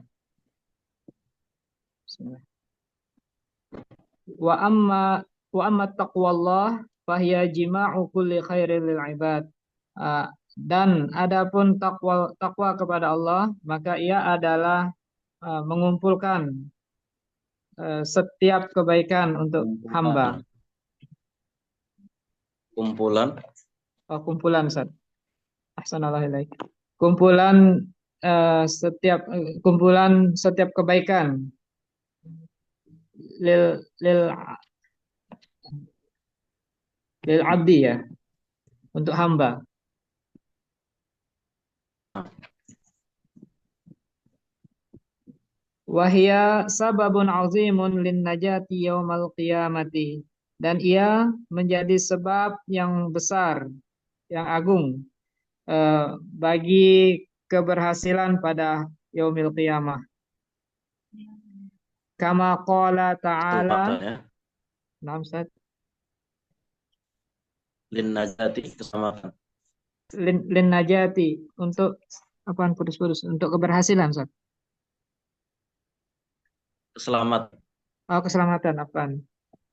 Wa amma taqwallah fahiya jima'u kulli khairin lil ibad. Dan adapun takwa kepada Allah, maka ia adalah mengumpulkan setiap kebaikan untuk hamba. Kumpulan. Kumpulan, Ustaz. Ahsanallahu ilaik. Kumpulan setiap kebaikan lil abdi, ya, untuk hamba. Wahia sababun azimun lin najati yaumal qiyamati, dan ia menjadi sebab yang besar, yang agung bagi keberhasilan pada yaumil qiyamah. Kama qala ta'ala. Nah, Ustaz. Lin najati, kesamakan. Lin najati, untuk apaan, putus-putus, untuk keberhasilan, Ustaz. Keselamatan. Keselamatan, apaan?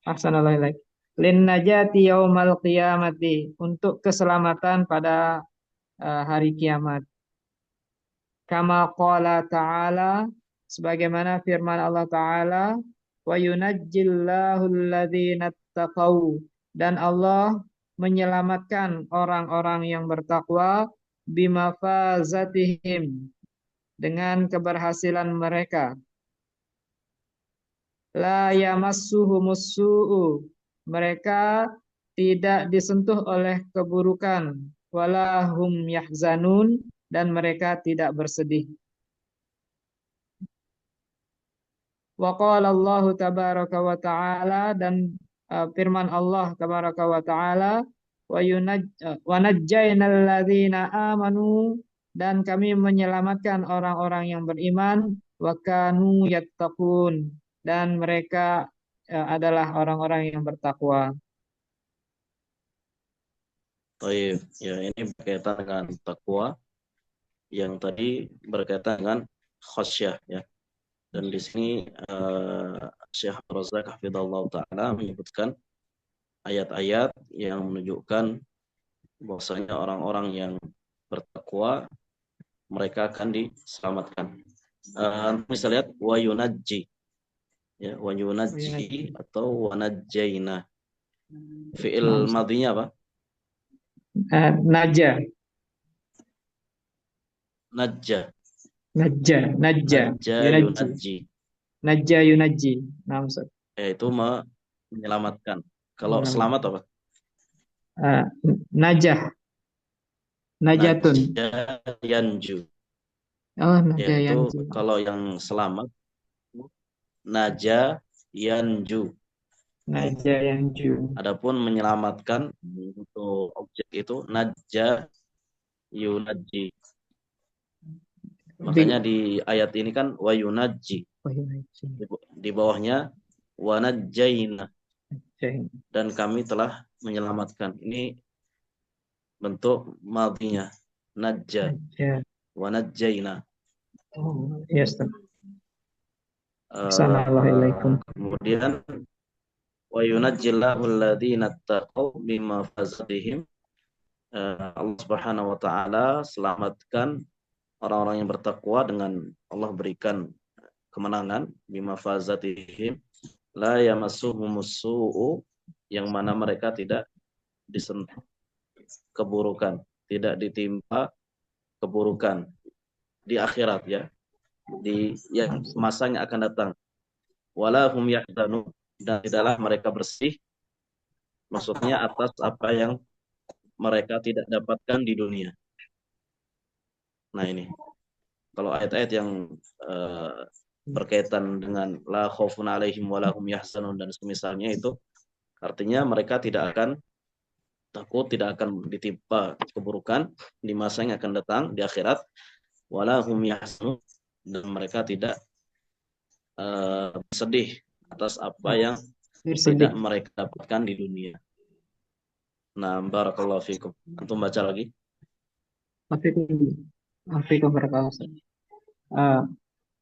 Ahsanallahu ilaik. Lin najati yaumal qiyamati, untuk keselamatan pada hari kiamat. Kama qala ta'ala, sebagaimana firman Allah Ta'ala, wa yunajjillahu alladhina ittaqaw, dan Allah menyelamatkan orang-orang yang bertakwa bimafazatihim, dengan keberhasilan mereka. La yamassuhumus su'u, mereka tidak disentuh oleh keburukan, wala hum yahzanun, dan mereka tidak bersedih. Wa qala Allahu tabaraka wa ta'ala, dan firman Allah tabaraka wa ta'ala, wa najjaynal ladzina amanu, dan kami menyelamatkan orang-orang yang beriman, wa kanu yattaqun, dan mereka adalah orang-orang yang bertakwa. Baik, ya, ini berkaitan dengan takwa. Yang tadi berkaitan dengan khasyah, ya. Dan di sini Syekh Razak hafizallahu taala menyebutkan ayat-ayat yang menunjukkan bahwasanya orang-orang yang bertakwa mereka akan diselamatkan. Bisa lihat wa yunajji, ya, wa yunajji atau wa najjayna. Fi'il madhinya apa? Najja. Najja. Yunajji. Najja yunajji. Nah, Ustaz. Yaitu menyelamatkan. Kalau selamat apa? Najah. Najatun. Najja yanju. Oh, najah Yaitu yanju. kalau yang selamat najja yanju. Najah yanju. Adapun menyelamatkan untuk objek itu najja yunajji. Makanya di ayat ini kan wa yunajji. Di bawahnya wa najjayna, Jai. dan kami telah menyelamatkan. Ini bentuk madhinya, najja Ya. wa najjayna. Oh, ya, Ustaz. Eh, Assalamualaikum. kemudian wa yunajjillahu alladhina taqaw bimafazatihim. Allah Subhanahu wa taala selamatkan orang-orang yang bertakwa dengan Allah berikan kemenangan bimafazatihim la yamassuhumus su'u, yang mana mereka tidak disentuh keburukan, tidak ditimpa keburukan di akhirat, ya, di yang masanya akan datang. Wala hum yahzanun, dan tidaklah mereka bersih, maksudnya atas apa yang mereka tidak dapatkan di dunia. Nah, ini kalau ayat-ayat yang berkaitan dengan la khaufun alaihim wala hum yahzanun dan semisalnya itu, artinya mereka tidak akan takut, tidak akan ditimpa keburukan di masa yang akan datang di akhirat. Wala hum yahzanun, dan mereka tidak sedih atas apa yang Bersedih. tidak mereka dapatkan di dunia. Nah, barakallahu fikum. Antum baca lagi. Afikum barakallahu.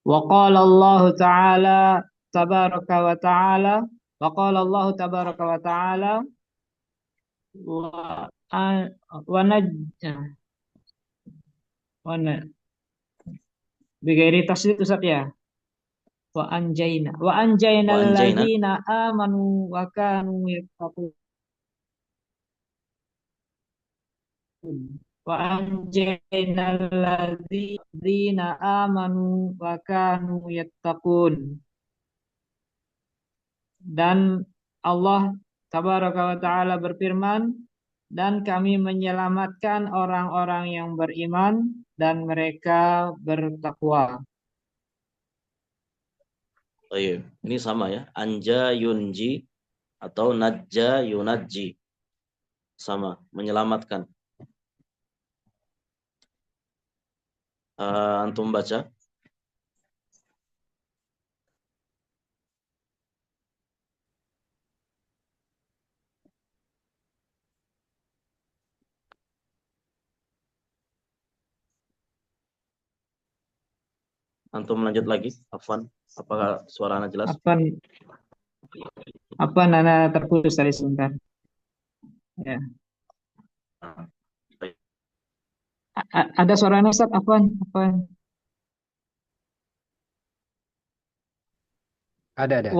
Wa qala Allah Ta'ala tabaraka wa ta'ala wa qala Allah tabaraka wa ta'ala wa wa naj wa na bighairi tasdid Ustaz ya. Wa anjayna Wa anjayna, alladzina amanu wa kanu yattaqun. Wa anjayna alladzina amanu wa kanu yattaqun. Dan Allah tabaraka wa ta'ala berfirman, dan kami menyelamatkan orang-orang yang beriman dan mereka bertakwa. ini sama ya. Anja yunji atau najja yunajji, sama, menyelamatkan. Antum baca. Antum lanjut lagi. Afwan, apakah suara Anda jelas? Apa Nana terputus tadi sebentar. Ya. Baik. Ada suaranya Ustaz, Afwan. Ada.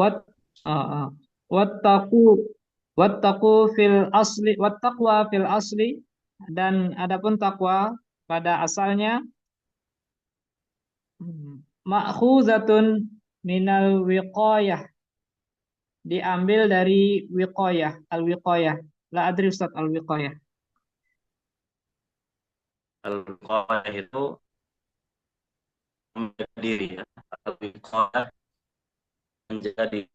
Wattaqu fil asli, dan adapun takwa pada asalnya ma'khuzatun minal wiqayah, diambil dari wiqayah, al-wiqayah. La adri Ustaz al-wiqayah. Al-wiqayah itu menjaga diri, ya. Al-wiqayah menjaga diri.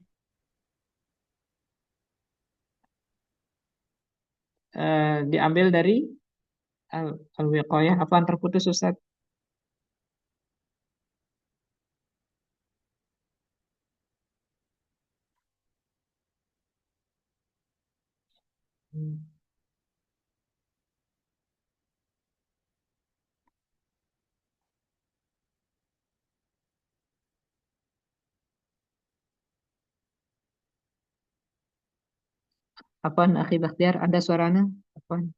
Diambil dari al-wiqayah. Apaan terputus Ustaz? Apaan Akhi Bakhtiar? Ada suaranya? Apaan?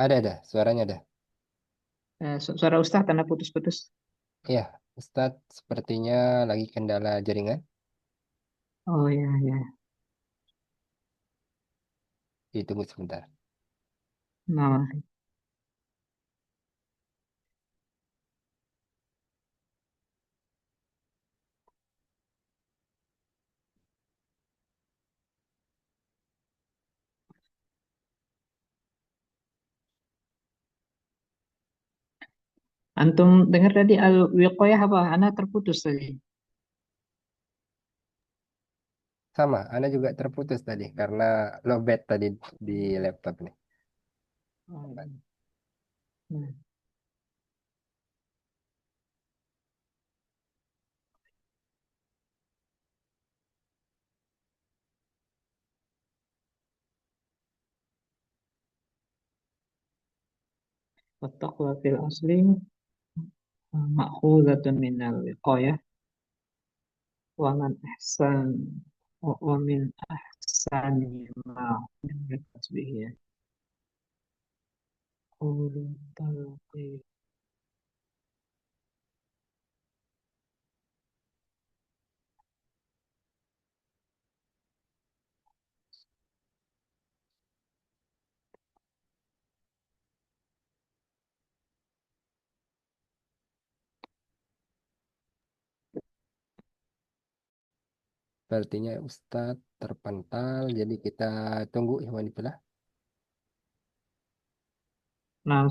Ada, suaranya ada. Suara Ustaz tanda putus-putus. Iya, Ustadz sepertinya lagi kendala jaringan. Oh ya. Ditunggu sebentar. Nah, antum dengar tadi al-wiqayah apa? Ana terputus tadi. Sama, Anda juga terputus tadi karena lowbat tadi di laptop nih. Oh, nah. Wattaqwa fil asli ma'khuzatun minal wiqayah wa man ahsan wa min ahsani ma uridat bihi qawlu talqi. Artinya Ustadz terpental, jadi kita tunggu ikhwanifillah. Nah,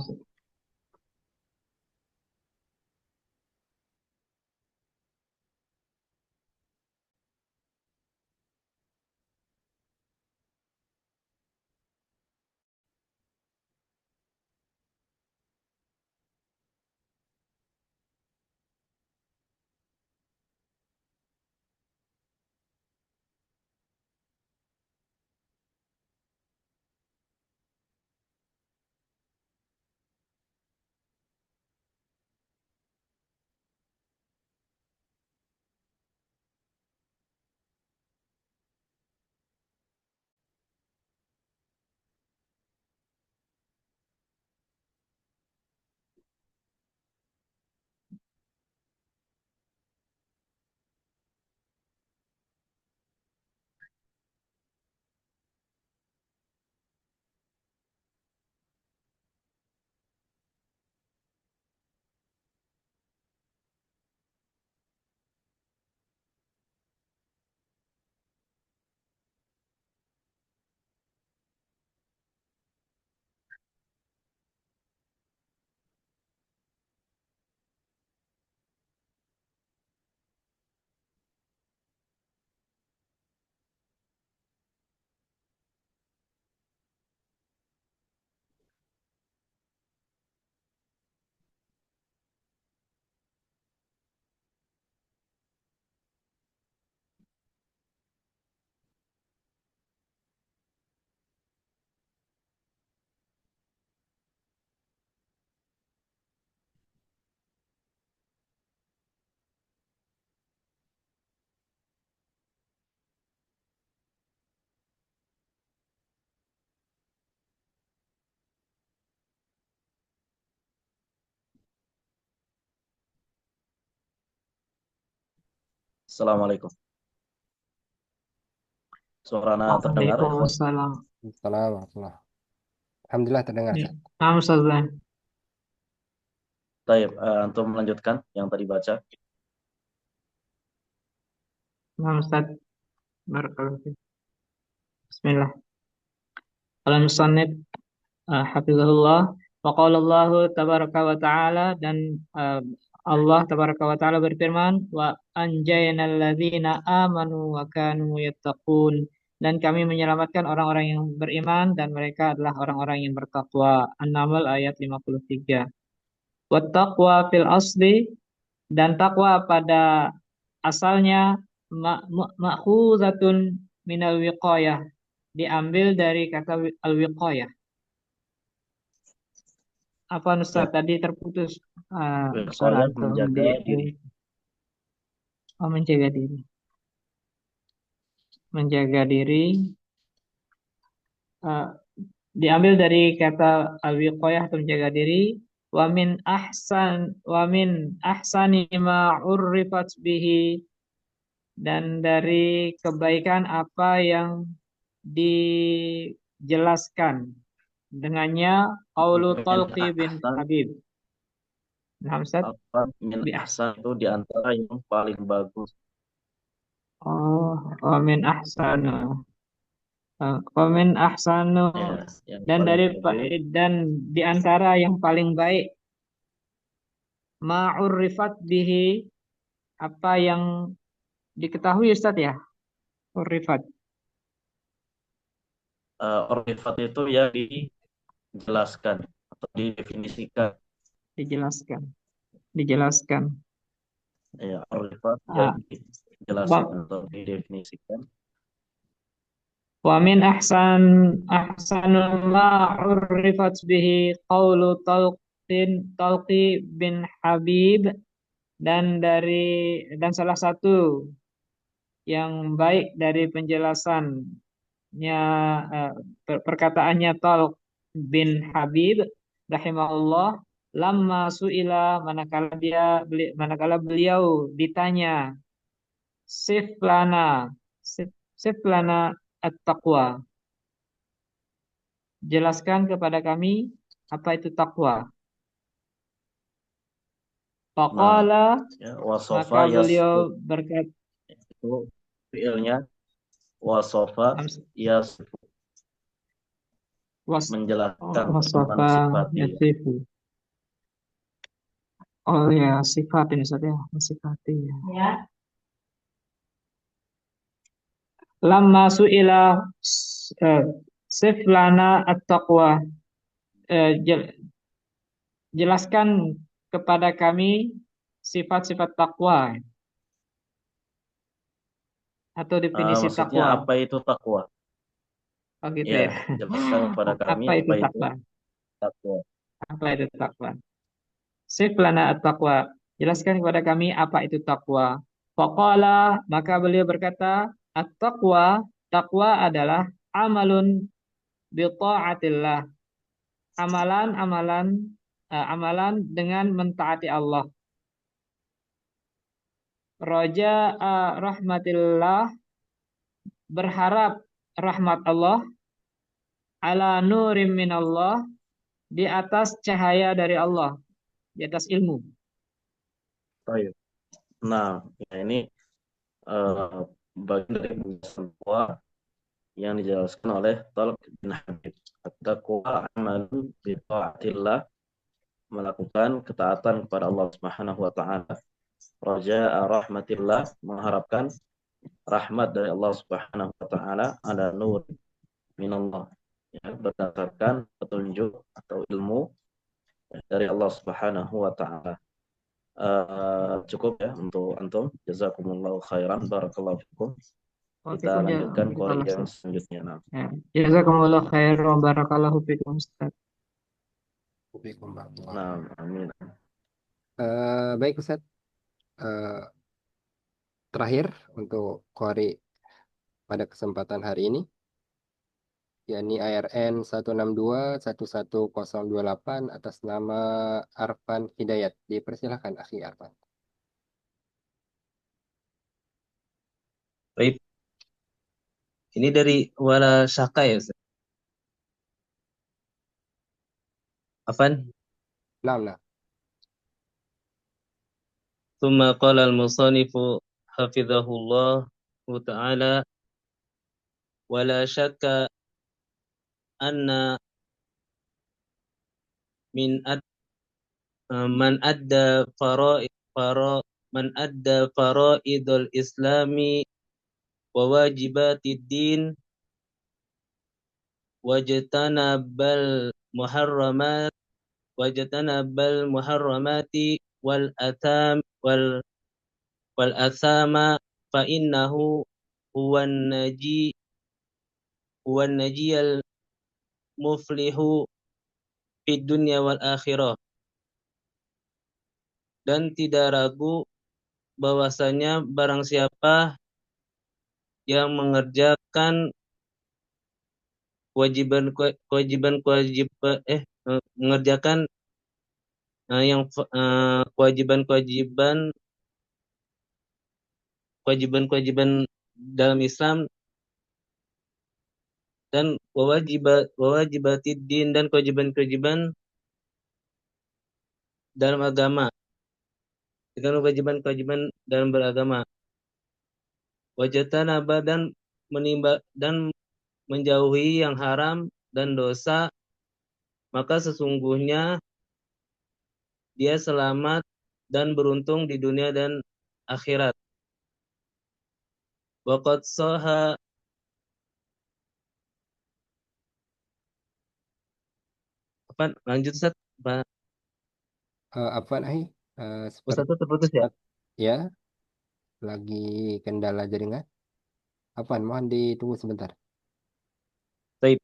Assalamualaikum. Suaranya terdengar, ikhwan? Waalaikumsalam. Assalamualaikum. Alhamdulillah terdengar. Ya. Ustadz. Nah, Ustaz. Taib, antum melanjutkan yang tadi baca. Nah, Ustaz. Barakallahu fiik. Bismillah. Al-musannif hafizahullah wa qala Allah tabaraka wa ta'ala, dan Allah tabaraka wa ta'ala berfirman, wa anjaynal ladzina amanu wa kanu yattaqun, dan kami menyelamatkan orang-orang yang beriman dan mereka adalah orang-orang yang bertakwa. An-Naml ayat 53. Wattaqwa fil asli, dan takwa pada asalnya ma'khuzatun minal wiqayah, diambil dari kata al-wiqayah. Apa Ya, Ustaz tadi terputus suara wiqayah antum menjaga diri. Oh, menjaga diri. Menjaga diri diambil dari kata al-wiqayah atau menjaga diri. Wa min ahsani ma urrifat bihi, dan dari kebaikan apa yang dijelaskan dengannya qaulu Min Talqi bin ahsan, Habib. Nah, Ustaz, apa min ahsan itu di antara yang paling bagus. wa min ahsanu. Wa min ahsanu, Ya, yang dan paling dari bagus. dan di antara yang paling baik ma'urrifat bihi, apa yang diketahui Ustaz ya, urrifat, Urifat itu ya dijelaskan atau didefinisikan. dijelaskan. Ya, urifat ya Ah, dijelaskan wa, atau didefinisikan. wa min ahsanu ma urrifat bihi qaulu Talqi bin Habib, dan salah satu yang baik dari penjelasannya, perkataannya Talq bin Habib rahimahullah, lamma su'ila, manakala beliau ditanya, siflana siflana at-taqwa, jelaskan kepada kami apa itu takwa. Nah, Faqala, ya, maka wasofa beliau berkata, itu fiilnya wasofa yasifu, menjelaskan atau wasafa mensifati. yasifu. Oh ya, sifat ini saja, mensifati ya. Lamma su'ila siflana at-taqwa, jelaskan kepada kami sifat-sifat takwa atau definisi Maksudnya takwa. apa itu takwa? Oh gitu Ya, ya. jelaskan kepada kami Apa itu apa itu takwa? takwa. Apa itu takwa? Siflana at-taqwa, jelaskan kepada kami apa itu takwa. Faqala, maka beliau berkata, at-taqwa, takwa adalah amalun bi ta'atillah, amalan dengan mentaati Allah. Raja'a rahmatillah, berharap rahmat Allah, ala nurim minallah, di atas cahaya dari Allah, di atas ilmu. Baik. Nah, ya ini bagian dari penjelasan takwa yang dijelaskan oleh Talq bin Habib. At-taqwa amalun bi ta'atillah, melakukan ketaatan kepada Allah Subhanahu wa taala. Raja'a rahmatillah, mengharapkan rahmat dari Allah Subhanahu wa taala, ala nur minallah, ya, berdasarkan petunjuk atau ilmu dari Allah Subhanahu wa taala. Cukup ya untuk antum. Jazakumullahu khairan, barakallahu fikum. Kita lanjutkan qori yang selanjutnya. Nah. Jazakumullah khairan, barakallahu fikum Ustaz. Nah, amin. Baik Ustaz. Terakhir untuk qori pada kesempatan hari ini, yakni ARN 1621108 atas nama Arfan Hidayat. Dipersilahkan akhi Arfan. Baik. Ini dari wala syaka ya Ustaz? Afan? Nah. Thumma qala al-musanifu hafizahullah ta'ala, wala syaka anna man adda faraidul islami wa wajibatid din wajtanabal muharramati wal athama fa innahu huwan najiyal muflihu fid dunya wal akhirah. Dan tidak ragu bahwasanya barang siapa yang mengerjakan mengerjakan kewajiban dalam Islam, dan wajibatid din, dan kewajiban dalam agama, dengan kewajiban dalam beragama, wajatanaba, dan menjauhi yang haram dan dosa, maka sesungguhnya dia selamat dan beruntung di dunia dan akhirat. Waqad saha apa lanjut Ustaz? Afwan Ustaz terputus ya? Ya, lagi kendala jaringan. Afwan, mohon ditunggu sebentar. Baik.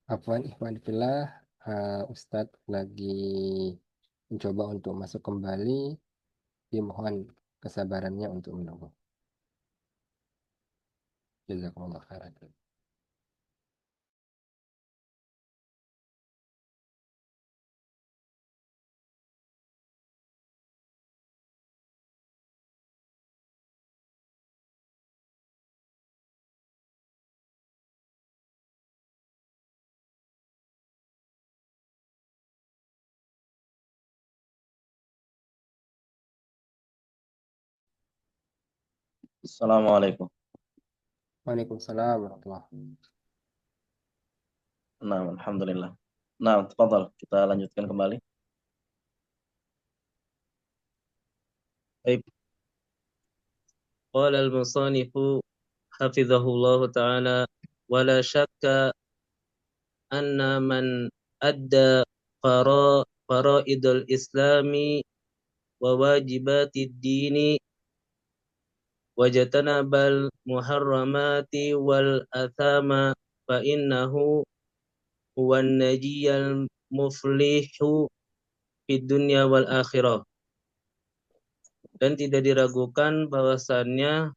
Afwan ikhwan fillah, Ustadz lagi mencoba untuk masuk kembali, dimohon kesabarannya untuk menunggu. Jazakumullah khairan. Assalamualaikum. Waalaikumsalam warahmatullahi wabarakatuh. Nah, alhamdulillah. Nah, tafadhal, kita lanjutkan kembali. Baik. Qala al-musannifu hafizahullahu ta'ala wala syakka anna man adda faraidul islami wa wajibatid dini wajatanabal muharramati wal athama fa innahu huwan najiyal muflihu fid dunya wal akhirah. Dan tidak diragukan bahwasannya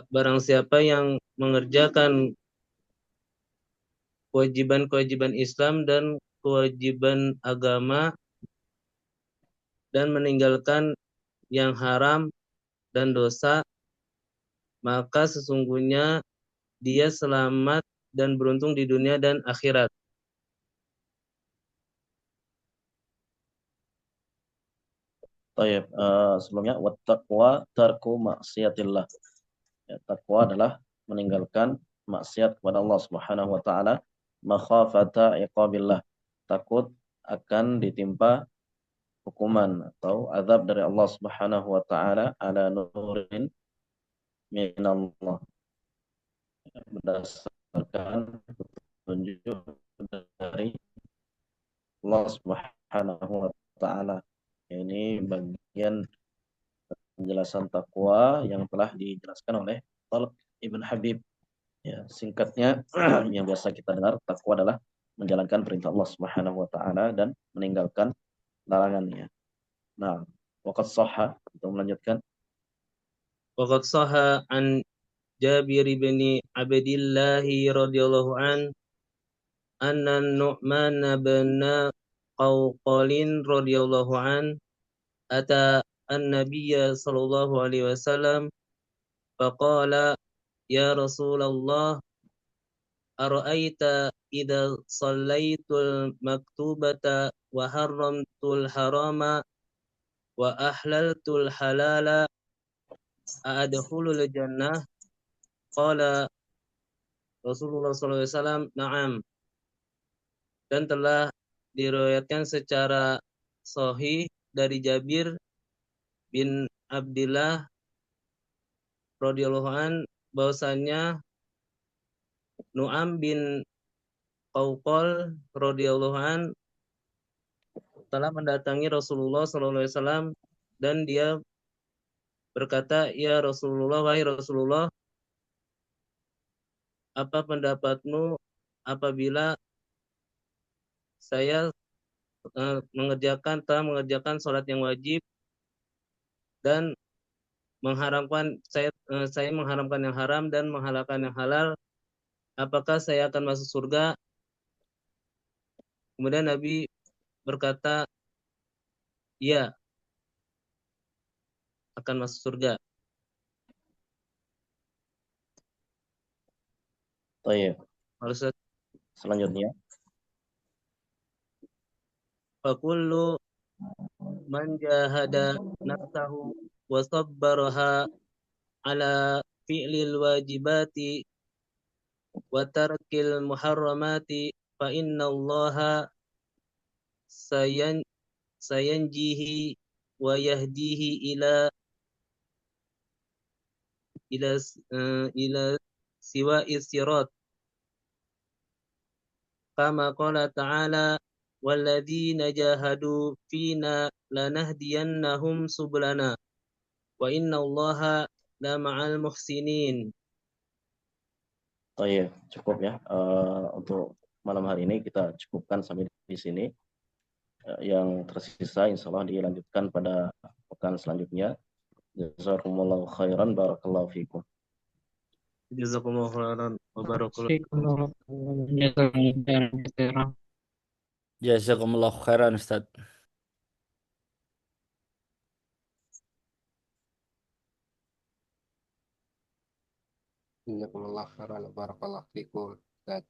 barang siapa yang mengerjakan kewajiban-kewajiban Islam dan kewajiban agama dan meninggalkan yang haram dan dosa, maka sesungguhnya dia selamat dan beruntung di dunia dan akhirat. Baik, sebelumnya wattaqwa tarku maksiatillah. Ya, takwa adalah meninggalkan maksiat kepada Allah Subhanahu wa taala, makhafata iqabillah, takut akan ditimpa hukuman atau azab dari Allah Subhanahu wa taala ala nurin minallah, berdasarkan petunjuk dari Allah Subhanahu wa taala. Ini bagian penjelasan takwa yang telah dijelaskan oleh Talq Ibn Habib. Ya, singkatnya yang biasa kita dengar, takwa adalah menjalankan perintah Allah Subhanahu wa taala dan meninggalkan larangannya. Nah, waqad shahha, untuk melanjutkan. Waqad sahha an Jabir bin Abdillah radhiyallahu an anna Nu'man bin Qawqalin radhiyallahu an ata an-nabiyya sallallahu alaihi wasallam faqala ya Rasulullah ara'aita idza shallaitul maktubata wa harramtul harama wa ahlaltul halala a'adkhulul jannah qala Rasulullah sallallahu alaihi wasallam na'am. Dan telah diriwayatkan secara sahih dari Jabir bin Abdillah radhiyallahu an bahwasanya Nu'am bin Qawqal radhiyallahu an telah mendatangi Rasulullah sallallahu alaihi wasallam dan dia berkata, "Ya Rasulullah, wahai Rasulullah, apa pendapatmu apabila saya telah mengerjakan sholat yang wajib dan saya mengharamkan yang haram dan menghalalkan yang halal, apakah saya akan masuk surga?" Kemudian Nabi berkata, "Ya, akan masuk surga." Baik, Maksud selanjutnya. fakullu man jahada nafsahu wa sabbaraha ala fi'lil wajibati wa tarkil muharramati fa innallaha sayanjihi wa yahdihi ila siwa'is sirat kama qala ta'ala walladzina jahadu fina lanahdiyannahum subulana wa innallaha la ma'al muhsinin. Oh iya, cukup ya. Untuk malam hari ini kita cukupkan sampai di sini. Yang tersisa insya Allah dilanjutkan pada pekan selanjutnya. Jazakumullahu khairan, barakallahu fikum. Jazakumullahu khairan wa barakallahu Jazakumullah khairan Ustaz. Jazakumullah khairan wa barakallahu fikum. Ustaz.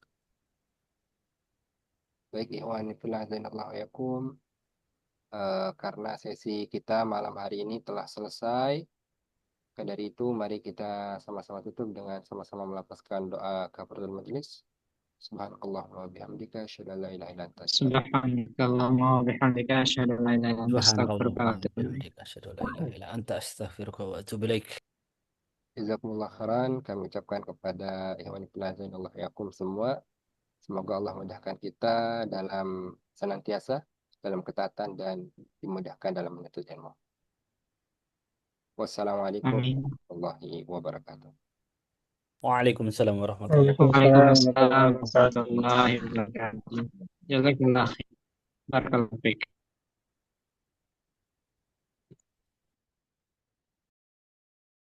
Baik, ikhwani fillah azanillahu wa yakum. Karena sesi kita malam hari ini telah selesai, maka dari itu mari kita sama-sama tutup dengan sama-sama melafazkan doa kafaratul majlis. Subhanakallahumma wa bihamdika asyhadu an la ilaha illa anta Subhanakallahumma wa bihamdika asyhadu an la ilaha illa anta astaghfiruka wa atubu ilaik. Bihamdika asyhadu an la ilaha illa anta astaghfiruka wa atubu ilaik. Jazakumullah khairan. Kami ucapkan kepada ikhwan fillah azanillahu wa yakum semua, semoga Allah mudahkan kita dalam senantiasa dalam ketaatan dan dimudahkan dalam menuntut ilmu. Wassalamualaikum Amin. warahmatullahi wabarakatuh. Waalaikumsalam warahmatullahi Waalaikumsalam warahmatullahi wabarakatuh. Jazakallah khair. Barakallahu fiik.